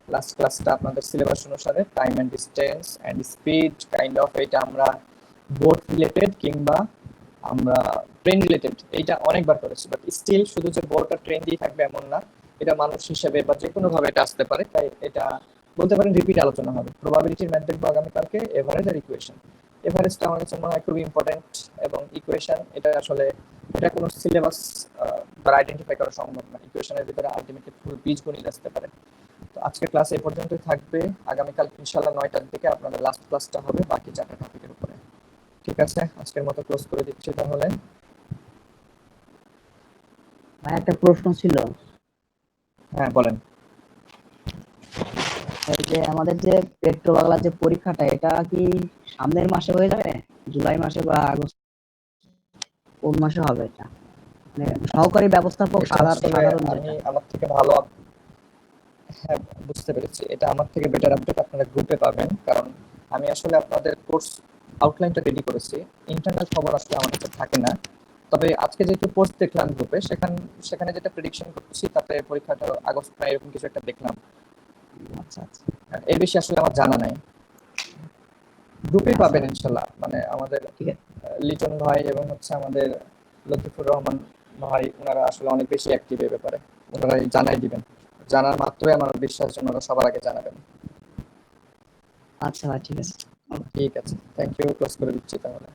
লাস্ট ক্লাসটা আপনাদের সিলেবাস অনুসারে time and distance and speed kind of, এটা আমরা বোট রিলেটেড কিংবা আমরা ট্রেন রিলেটেড এইটা অনেকবার করেছি, বাট স্টিল শুধু যে বোট আর ট্রেন দিয়ে থাকবে এমন না, এটা মানুষ হিসেবে বা যে কোনো ভাবে এটা আসতে পারে, তাই এটা বলতে পারেন রিপিট আলোচনা হবে। প্রবাবিলিটির ম্যাথ দেখবো আগামীকালকে, এভারেজ আর ইকুয়েশন। এভারেজটা আমার কাছে মনে হয় খুবই ইম্পর্টেন্ট, এবং ইকুয়েশন এটা আসলে এটা কোনো সিলেবাস দ্বারা আইডেন্টিফাই করা সম্ভব না, ইকুয়েশনের ভিতরে আলটিমেটলি পুরো বীজগণিত আসতে পারে। তো আজকের ক্লাস এই পর্যন্তই থাকবে, আগামীকাল ইনশাল্লাহ 9টার দিকে আপনাদের লাস্ট ক্লাসটা হবে বাকি 4টা টপিকের উপরে। ঠিক আছে, আজকের মতো ক্লোজ করে দিচ্ছি তাহলে। ভাই একটা প্রশ্ন ছিল। হ্যাঁ বলেন। এই যে আমাদের যে পেট্রো বাংলার যে পরীক্ষাটা, এটা কি সামনের মাসে হয়ে যাবে, জুলাই মাসে বা আগস্ট, কোন মাসে হবে এটা? মানে সহকারী ব্যবস্থাপক এটা আসলে সাধারণ আমি যেটা। আমার থেকে ভালো হ্যাঁ, বুঝতে পেরেছি। এটা আমার থেকে বেটার আপডেট আপনারা গ্রুপে পাবেন। কারণ আমি আসলে আপনাদের কোর্স আউটলাইনটা রেডি করেছি। ইন্টারনাল খবর আসলে আমার কাছে থাকে না। তবে আজকে যেহেতু পোস্ট দেখলাম গ্রুপে, সেখানে যেটা প্রেডিকশন করছি তাতে পরীক্ষাটা আগস্ট না এরকম কিছু একটা দেখলাম। আচ্ছা আচ্ছা এর বেশি আসলে আমার জানা নাই। গ্রুপেই আচ্ছা পাবেন ভাই, ইনশাল্লাহ। মানে আমাদের ঠিক আছে। লিটন ভাই এবং হচ্ছে আমাদের লতিফুর রহমান ভাই, ওনারা আসলে অনেক বেশি অ্যাক্টিভ এই ব্যাপারে। ওনারা জানাই দিবেন। জানার মাত্রই আমার বিশ্বাস যে ওনারা সবার আগে জানাবেন। আচ্ছা ভাই, ঠিক আছে। ঠিক আছে, থ্যাংক ইউ, ক্লোজ করে দিচ্ছি তাহলে।